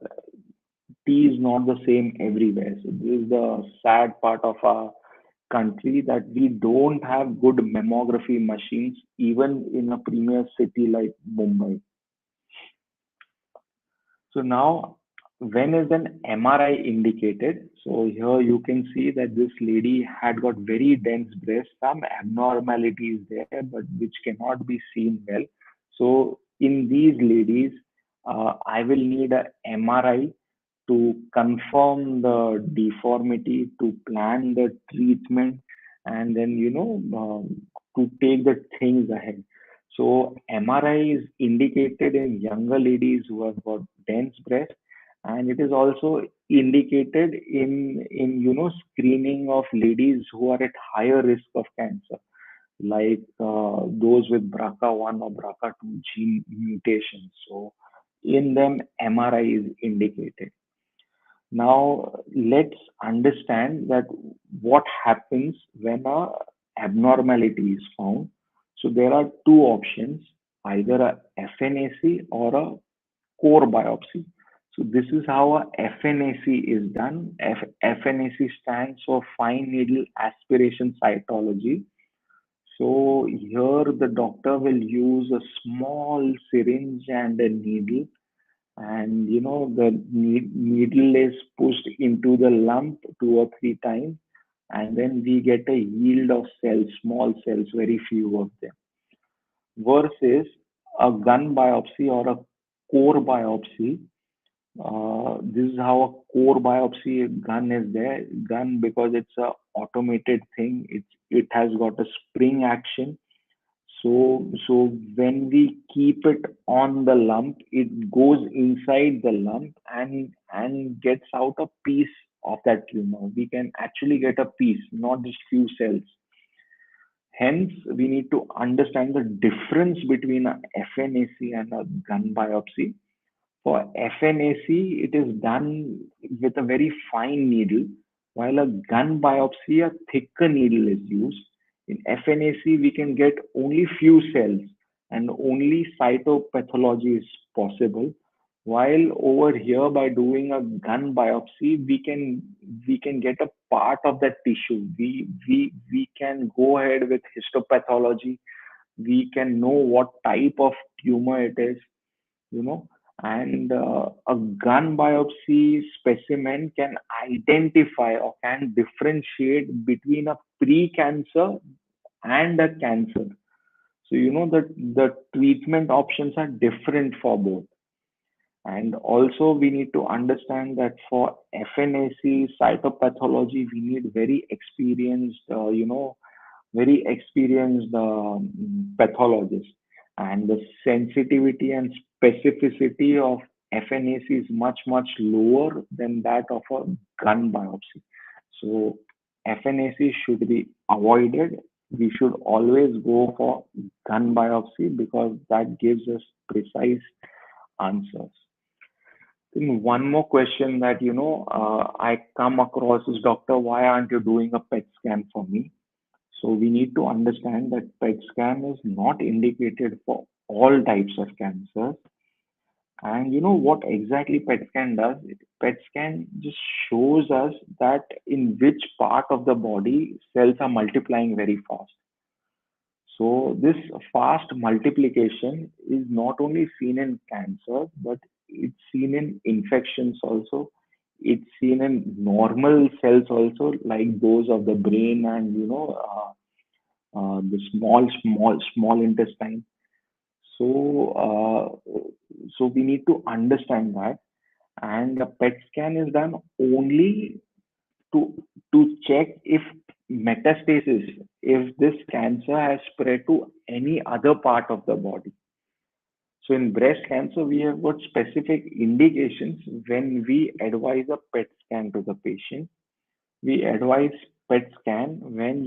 T is not the same everywhere. So this is the sad part of our country, that we don't have good mammography machines even in a premier city like Mumbai. So now, when is an MRI indicated? So here you can see that this lady had got very dense breast, some abnormalities there, but which cannot be seen well. So in these ladies, I will need a MRI to confirm the deformity, to plan the treatment, and then to take the things ahead. So MRI is indicated in younger ladies who have got dense breast, and it is also indicated in screening of ladies who are at higher risk of cancer, like those with BRCA1 or BRCA2 gene mutations. So in them, MRI is indicated. Now, let's understand that what happens when a abnormality is found. So there are two options, either a FNAC or a core biopsy. So this is how a FNAC is done. FNAC stands for fine needle aspiration cytology. So here the doctor will use a small syringe and a needle, and the needle is pushed into the lump 2 or 3 times, and then we get a yield of cells, small cells, very few of them, versus a gun biopsy or a core biopsy. This is how a core biopsy gun is there. Gun, because it's a automated thing, it has got a spring action. So when we keep it on the lump, it goes inside the lump and gets out a piece of that tumor. We can actually get a piece, not just few cells. Hence, we need to understand the difference between a FNAC and a gun biopsy. For FNAC, it is done with a very fine needle, while a gun biopsy, a thicker needle is used. In FNAC, we can get only few cells and only cytopathology is possible. While over here, by doing a gun biopsy, we can get a part of that tissue. We can go ahead with histopathology. We can know what type of tumor it is, you know and a gun biopsy specimen can identify or can differentiate between a pre-cancer and a cancer. So that the treatment options are different for both. And also we need to understand that for FNAC cytopathology, we need very experienced pathologists, and the sensitivity and specificity of FNAC is much lower than that of a gun biopsy. So FNAC should be avoided. We should always go for gun biopsy because that gives us precise answers. Then one more question that I come across is, doctor, why aren't you doing a PET scan for me? So we need to understand that PET scan is not indicated for all types of cancers. And what exactly PET scan does? PET scan just shows us that in which part of the body cells are multiplying very fast. So this fast multiplication is not only seen in cancer, but it's seen in infections also. It's seen in normal cells also, like those of the brain and the small intestine. So we need to understand that, and the PET scan is done only to check if metastasis, if this cancer has spread to any other part of the body. So in breast cancer, we have got specific indications when we advise a PET scan to the patient. We advise PET scan when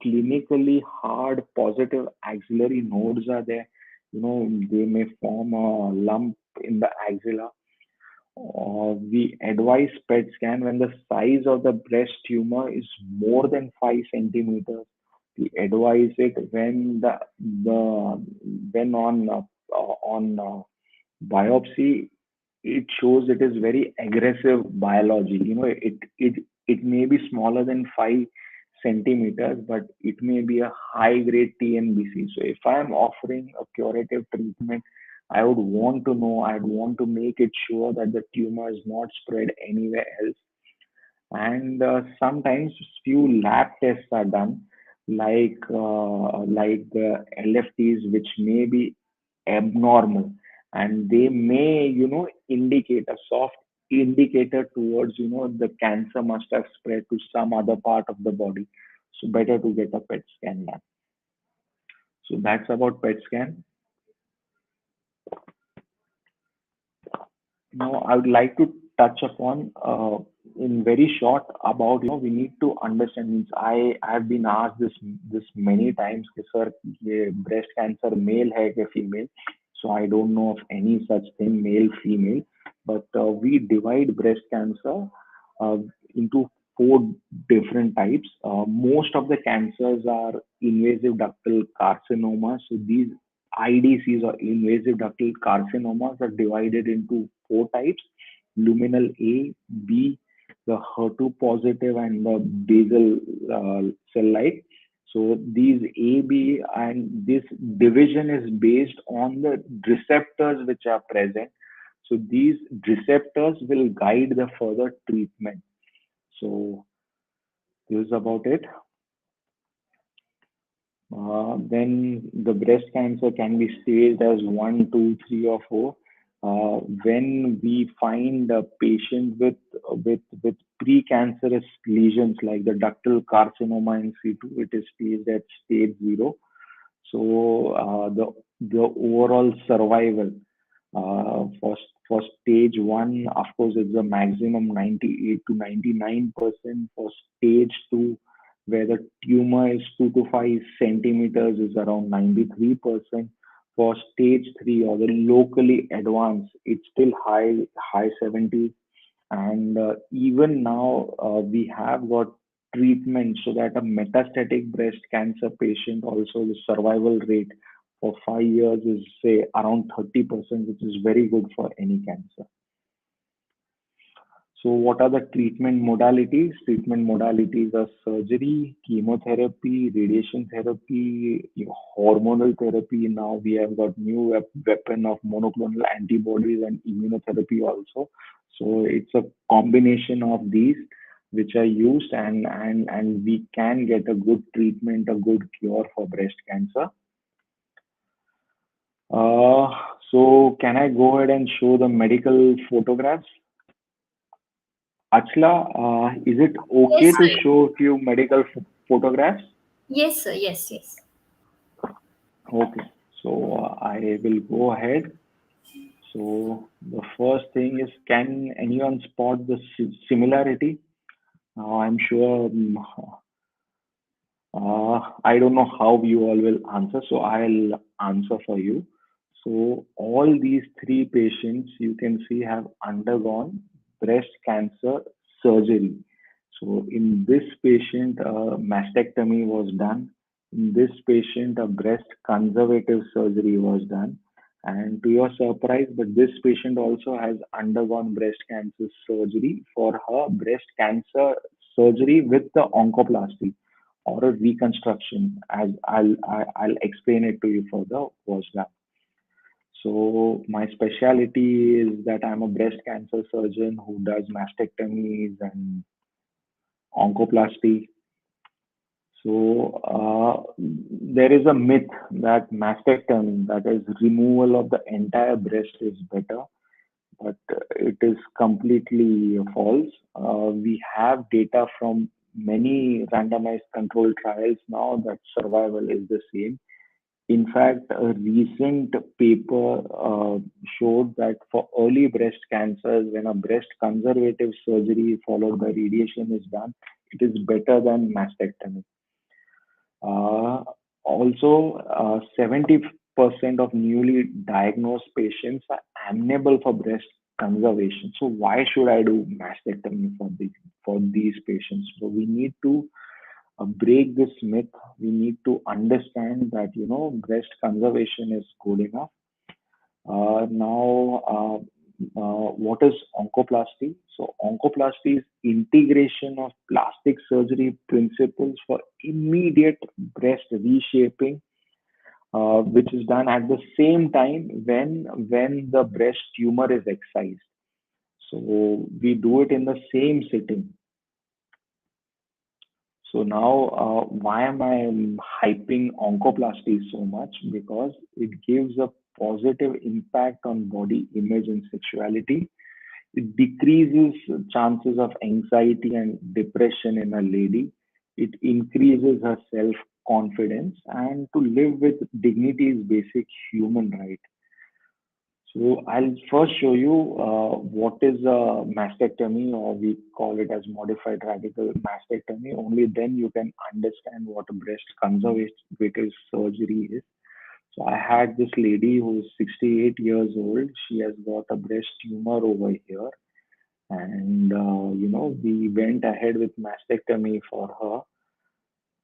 clinically hard positive axillary nodes are there. They may form a lump in the axilla. We advise PET scan when the size of the breast tumor is more than 5 centimeters. We advise it when the when on biopsy it shows it is very aggressive biology. It may be smaller than 5 centimeters, but it may be a high grade TNBC. So if I am offering a curative treatment, I would want to know, I'd want to make it sure that the tumor is not spread anywhere else. And sometimes few lab tests are done, like the LFTs, which may be abnormal, and they may indicate a soft indicator towards the cancer must have spread to some other part of the body. So better to get a PET scan done. So that's about PET scan. Now, I would like to touch upon in very short about we need to understand. Means I have been asked this many times, कि, sir, ये breast cancer male है क्या female? So I don't know of any such thing male female, but we divide breast cancer uh, into four different types. Most of the cancers are invasive ductal carcinomas. So these IDCs or invasive ductal carcinomas are divided into four types: luminal A, B, the HER2 positive, and the basal cell like. So these A, B, and this division is based on the receptors which are present. So these receptors will guide the further treatment. So this is about it. Then the breast cancer can be staged as 1, 2, 3, or 4. When we find a patient with precancerous lesions like the ductal carcinoma in situ, it is staged at stage 0. So the overall survival for stage 1, of course, it's a maximum 98 to 99%. For stage 2, where the tumor is 2 to 5 centimeters, is around 93%. For stage 3 or the locally advanced, it's still high 70s. And even now, we have got treatment so that a metastatic breast cancer patient also the survival rate for 5 years is say around 30%, which is very good for any cancer. So what are the treatment modalities? Treatment modalities are surgery, chemotherapy, radiation therapy, hormonal therapy. Now we have got new weapon of monoclonal antibodies and immunotherapy also. So it's a combination of these which are used, and we can get a good treatment, a good cure for breast cancer. Uh, so can I go ahead and show the medical photographs? Achla, is it Yes, okay to sir. show a few medical photographs? Yes, sir. Yes, yes. Okay, so I will go ahead. So the first thing is, can anyone spot the similarity? I'm sure. I don't know how you all will answer, so I'll answer for you. So all these three patients you can see have undergone breast cancer surgery. So in this patient, mastectomy was done. In this patient, a breast conservative surgery was done. And to your surprise, but this patient also has undergone breast cancer surgery for her breast cancer surgery with the oncoplasty or a reconstruction, as I'll explain it to you further, was done. So my specialty is that I'm a breast cancer surgeon who does mastectomies and oncoplasty. So there is a myth that mastectomy, that is removal of the entire breast, is better, but it is completely false. We have data from many randomized controlled trials now that survival is the same. In fact, a recent paper showed that for early breast cancers, when a breast conservative surgery followed by radiation is done, it is better than mastectomy. Uh, Also, 70% of newly diagnosed patients are amenable for breast conservation. So why should I do mastectomy for these patients? So we need to break this myth. We need to understand that breast conservation is good enough. What is oncoplasty? So oncoplasty is integration of plastic surgery principles for immediate breast reshaping, which is done at the same time when the breast tumor is excised. So we do it in the same sitting. So now, why am I hyping oncoplasty so much? Because it gives a positive impact on body image and sexuality. It decreases chances of anxiety and depression in a lady. It increases her self confidence, and to live with dignity is basic human right. So I'll first show you what is a mastectomy, or we call it as modified radical mastectomy. Only then you can understand what a breast conservative surgery is. So I had this lady who is 68 years old. She has got a breast tumor over here, and we went ahead with mastectomy for her.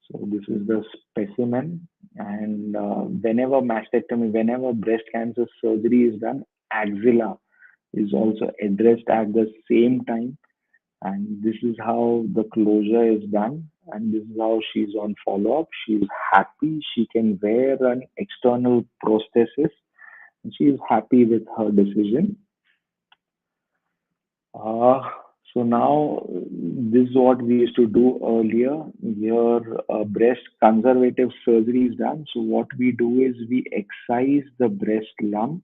So this is the specimen, and whenever breast cancer surgery is done, axilla is also addressed at the same time, and this is how the closure is done, and this is how she's on follow-up. She's happy. She can wear an external prosthesis, and she is happy with her decision. Uh, so now this is what we used to do earlier. Here, breast conservative surgery is done. So what we do is we excise the breast lump.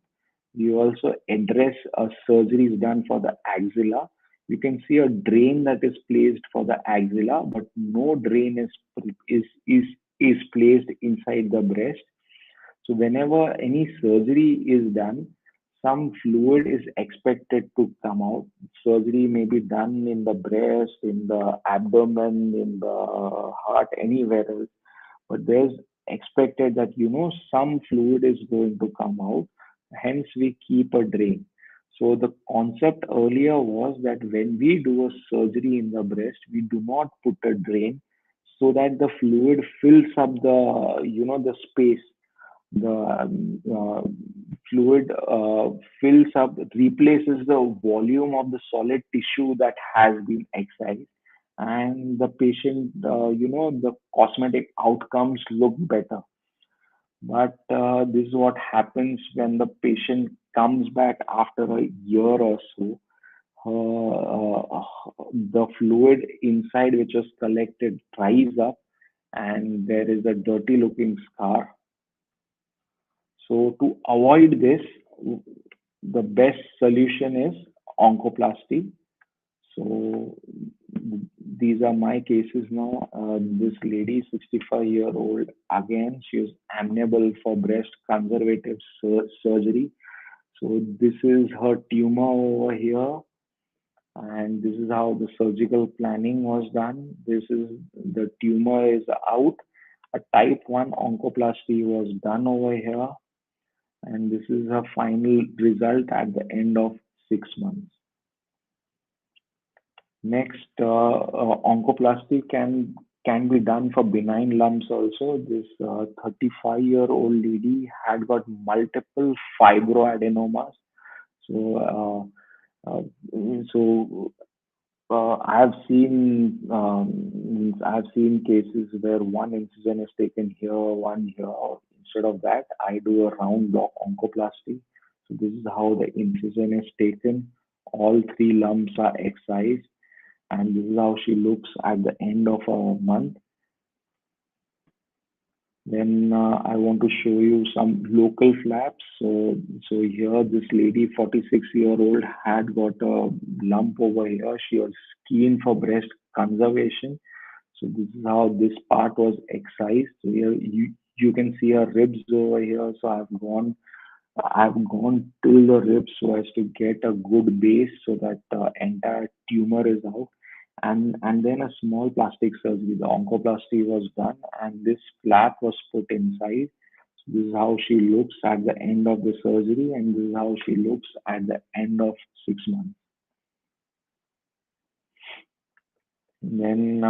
We also address a surgery is done for the axilla. You can see a drain that is placed for the axilla, but no drain is placed inside the breast. So whenever any surgery is done, some fluid is expected to come out. Surgery may be done in the breast, in the abdomen, in the heart, anywhere else. But there's expected that some fluid is going to come out. Hence, we keep a drain. So the concept earlier was that when we do a surgery in the breast, we do not put a drain so that the fluid fills up the space. The fluid fills up, replaces the volume of the solid tissue that has been excised, and the patient, the cosmetic outcomes look better. But this is what happens when the patient comes back after a year or so. The fluid inside which was collected dries up, and there is a dirty looking scar. So to avoid this, the best solution is oncoplasty. So these are my cases now. This lady, 65-year-old, again, she is amenable for breast conservative surgery. So this is her tumor over here, and this is how the surgical planning was done. This is the tumor is out. A type 1 oncoplasty was done over here, and this is her final result at the end of 6 months. Next, oncoplasty can be done for benign lumps also. This 35-year-old lady had got multiple fibroadenomas. So, so I've seen cases where one incision is taken here, one here. Instead of that, I do a round block oncoplasty. So this is how the incision is taken. All three lumps are excised, and this is how she looks at the end of a month. Then I want to show you some local flaps. So here, this lady, 46-year-old, had got a lump over here. She was keen for breast conservation. So this is how this part was excised. So here, you can see her ribs over here. So I've gone till the ribs so as to get a good base so that the entire tumor is out. And then a small plastic surgery, the oncoplasty was done, and this flap was put inside. So this is how she looks at the end of the surgery, and this is how she looks at the end of 6 months. Then,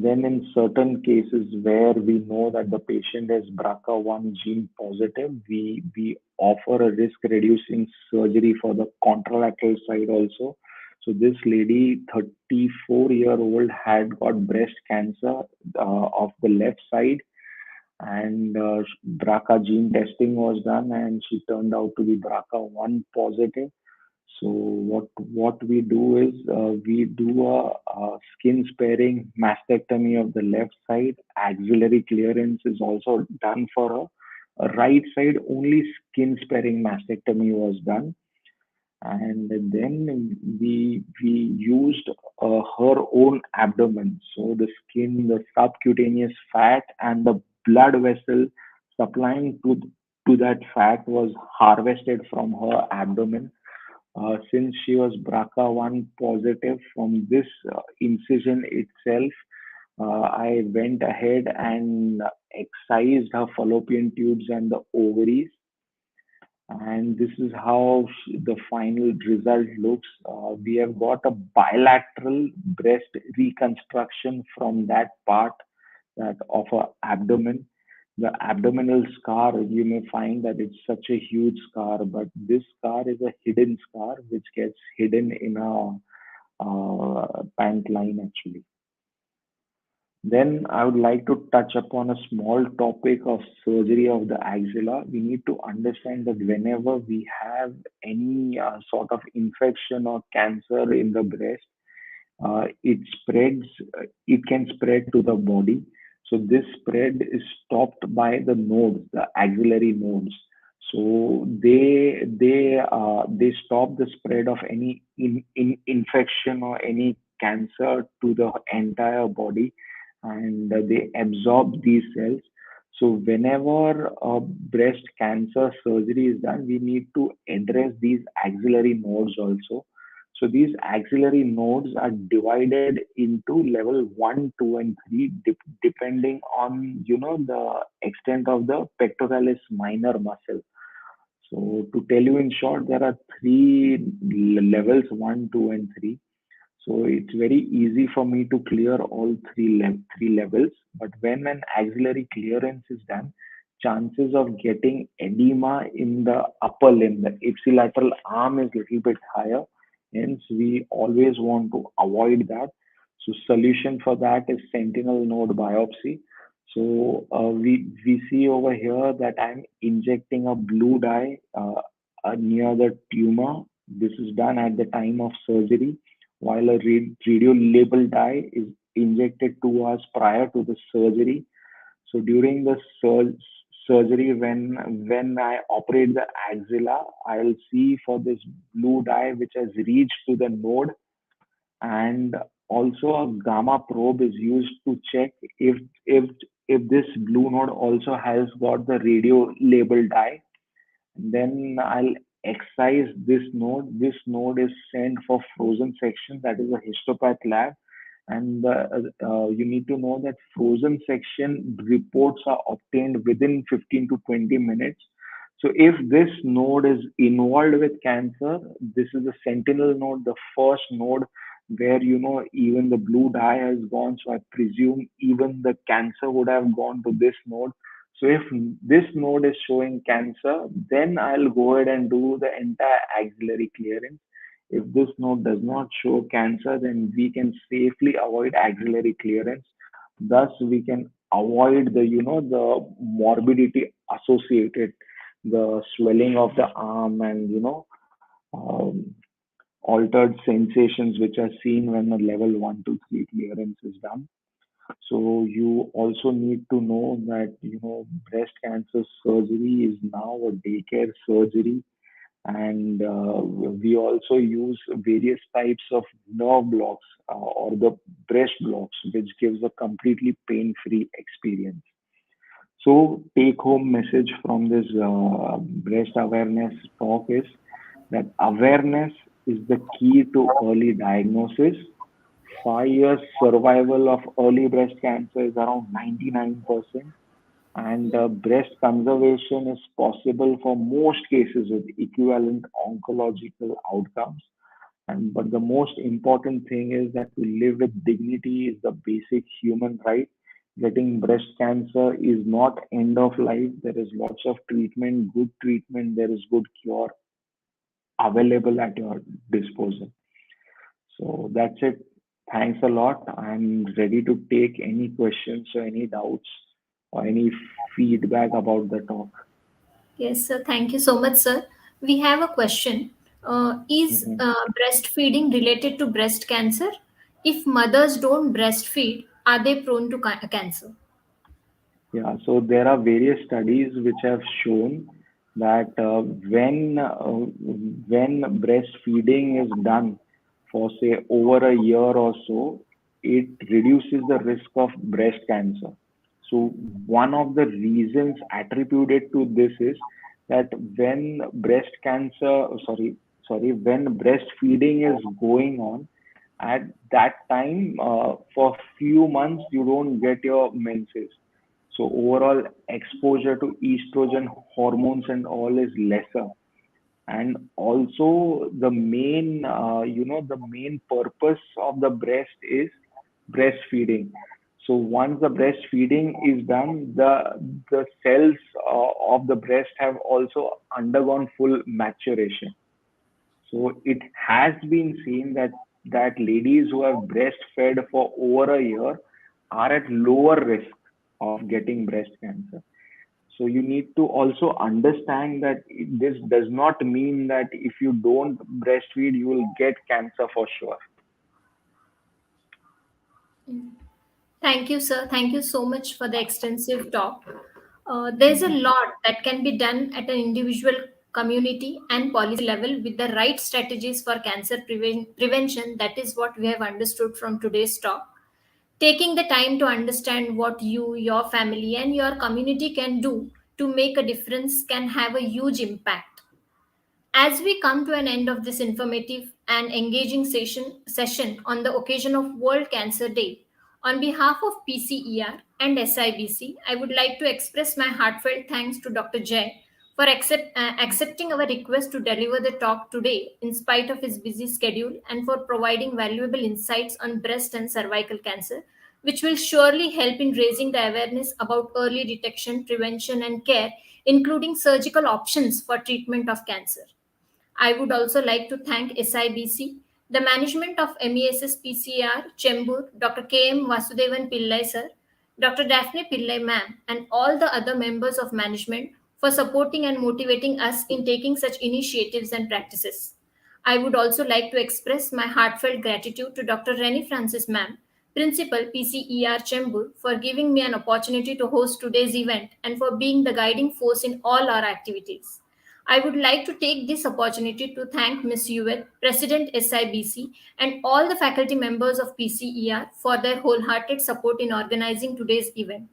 then in certain cases where we know that the patient is BRCA1 gene positive, we offer a risk reducing surgery for the contralateral side also. So this lady, 34-year-old, had got breast cancer of the left side, and BRCA gene testing was done, and she turned out to be BRCA1 positive. So what we do is we do a skin sparing mastectomy of the left side. Axillary clearance is also done for her. Right side only skin sparing mastectomy was done, and then we used her own abdomen. So the skin, the subcutaneous fat, and the blood vessel supplying to that fat was harvested from her abdomen. Since she was BRCA1 positive, from this incision itself, I went ahead and excised her fallopian tubes and the ovaries. And this is how the final result looks. We have got a bilateral breast reconstruction from that part, that of her abdomen. The abdominal scar, you may find that it's such a huge scar, but this scar is a hidden scar which gets hidden in a pant line actually. Then I would like to touch upon a small topic of surgery of the axilla. We need to understand that whenever we have any sort of infection or cancer in the breast, it spreads, it can spread to the body. So this spread is stopped by the nodes, the axillary nodes. So they stop the spread of any infection or any cancer to the entire body, and they absorb these cells. So whenever a breast cancer surgery is done, we need to address these axillary nodes also. So these axillary nodes are divided into level 1, 2, and 3, depending on the extent of the pectoralis minor muscle. So to tell you in short, there are three levels: 1, 2, and 3. So it's very easy for me to clear all three levels. But when an axillary clearance is done, chances of getting edema in the upper limb, the ipsilateral arm, is little bit higher. Hence, we always want to avoid that. So solution for that is sentinel node biopsy. So we see over here that I'm injecting a blue dye near the tumor. This is done at the time of surgery, while a radio label dye is injected 2 hours prior to the surgery. So during the surgery, when I operate the axilla, I'll see for this blue dye which has reached to the node, and also a gamma probe is used to check if if this blue node also has got the radio label dye. Then I'll excise this node. This node is sent for frozen section, that is a histopath lab. And you need to know that frozen section reports are obtained within 15 to 20 minutes. So if this node is involved with cancer, this is the sentinel node, the first node where even the blue dye has gone. So I presume even the cancer would have gone to this node. So if this node is showing cancer, then I'll go ahead and do the entire axillary clearance. If this node does not show cancer, then we can safely avoid axillary clearance. Thus, we can avoid the morbidity associated, the swelling of the arm, and um, altered sensations which are seen when a level 1 to 3 clearance is done. So you also need to know that breast cancer surgery is now a daycare surgery, And we also use various types of nerve blocks or the breast blocks, which gives a completely pain-free experience. So, take-home message from this breast awareness talk is that awareness is the key to early diagnosis. 5 years survival of early breast cancer is around 99%, and breast conservation is possible for most cases with equivalent oncological outcomes. And but the most important thing is that to live with dignity is the basic human right. Getting breast cancer is not end of life. There is lots of treatment, good treatment. There is good cure available at your disposal. So that's it. Thanks a lot. I'm ready to take any questions or any doubts or any feedback about the talk. Yes, sir. Thank you so much, sir. We have a question. Is Mhm. breastfeeding related to breast cancer? If mothers don't breastfeed, are they prone to cancer? Yeah, so there are various studies which have shown that when breastfeeding is done for say over a year or so, it reduces the risk of breast cancer. So one of the reasons attributed to this is that when when breastfeeding is going on, at that time for few months you don't get your menses, so overall exposure to estrogen hormones and all is lesser. And also the main, the main purpose of the breast is breastfeeding. So once the breastfeeding is done, the cells of the breast have also undergone full maturation. So it has been seen that ladies who have breastfed for over a year are at lower risk of getting breast cancer. So you need to also understand that this does not mean that if you don't breastfeed, you will get cancer for sure. Thank you, sir. Thank you so much for the extensive talk. There's a Mhm. lot that can be done at an individual, community, and policy level with the right strategies for cancer prevention. That is what we have understood from today's talk. Taking the time to understand what you, your family, and your community can do to make a difference can have a huge impact. As we come to an end of this informative and engaging session on the occasion of World Cancer Day, on behalf of PCER and SIBC, I would like to express my heartfelt thanks to Dr. Jay for accepting our request to deliver the talk today in spite of his busy schedule and for providing valuable insights on breast and cervical cancer, which will surely help in raising the awareness about early detection, prevention, and care, including surgical options for treatment of cancer. I would also like to thank SIBC, the management of MESS PCR, Chembur, Dr. K.M. Vasudevan Pillai sir, Dr. Daphne Pillai ma'am, and all the other members of management for supporting and motivating us in taking such initiatives and practices. I would also like to express my heartfelt gratitude to Dr. Rennie Francis ma'am, Principal PCER Chembur, for giving me an opportunity to host today's event and for being the guiding force in all our activities. I would like to take this opportunity to thank Ms. Hewitt, President SIBC, and all the faculty members of PCER for their wholehearted support in organizing today's event.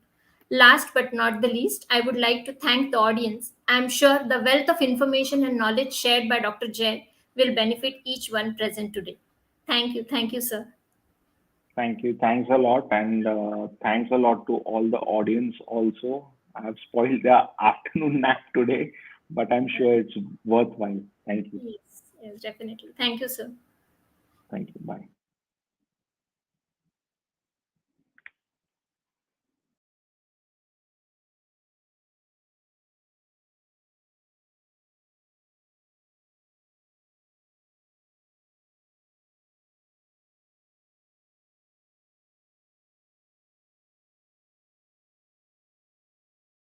Last but not the least, I would like to thank the audience. I am sure the wealth of information and knowledge shared by Dr. Jay will benefit each one present today. Thank you. Thank you, sir. Thank you. Thanks a lot. And thanks a lot to all the audience also. I have spoiled the afternoon nap today, but I'm sure it's worthwhile. Thank you. Yes, yes, definitely. Thank you, sir. Thank you. Bye.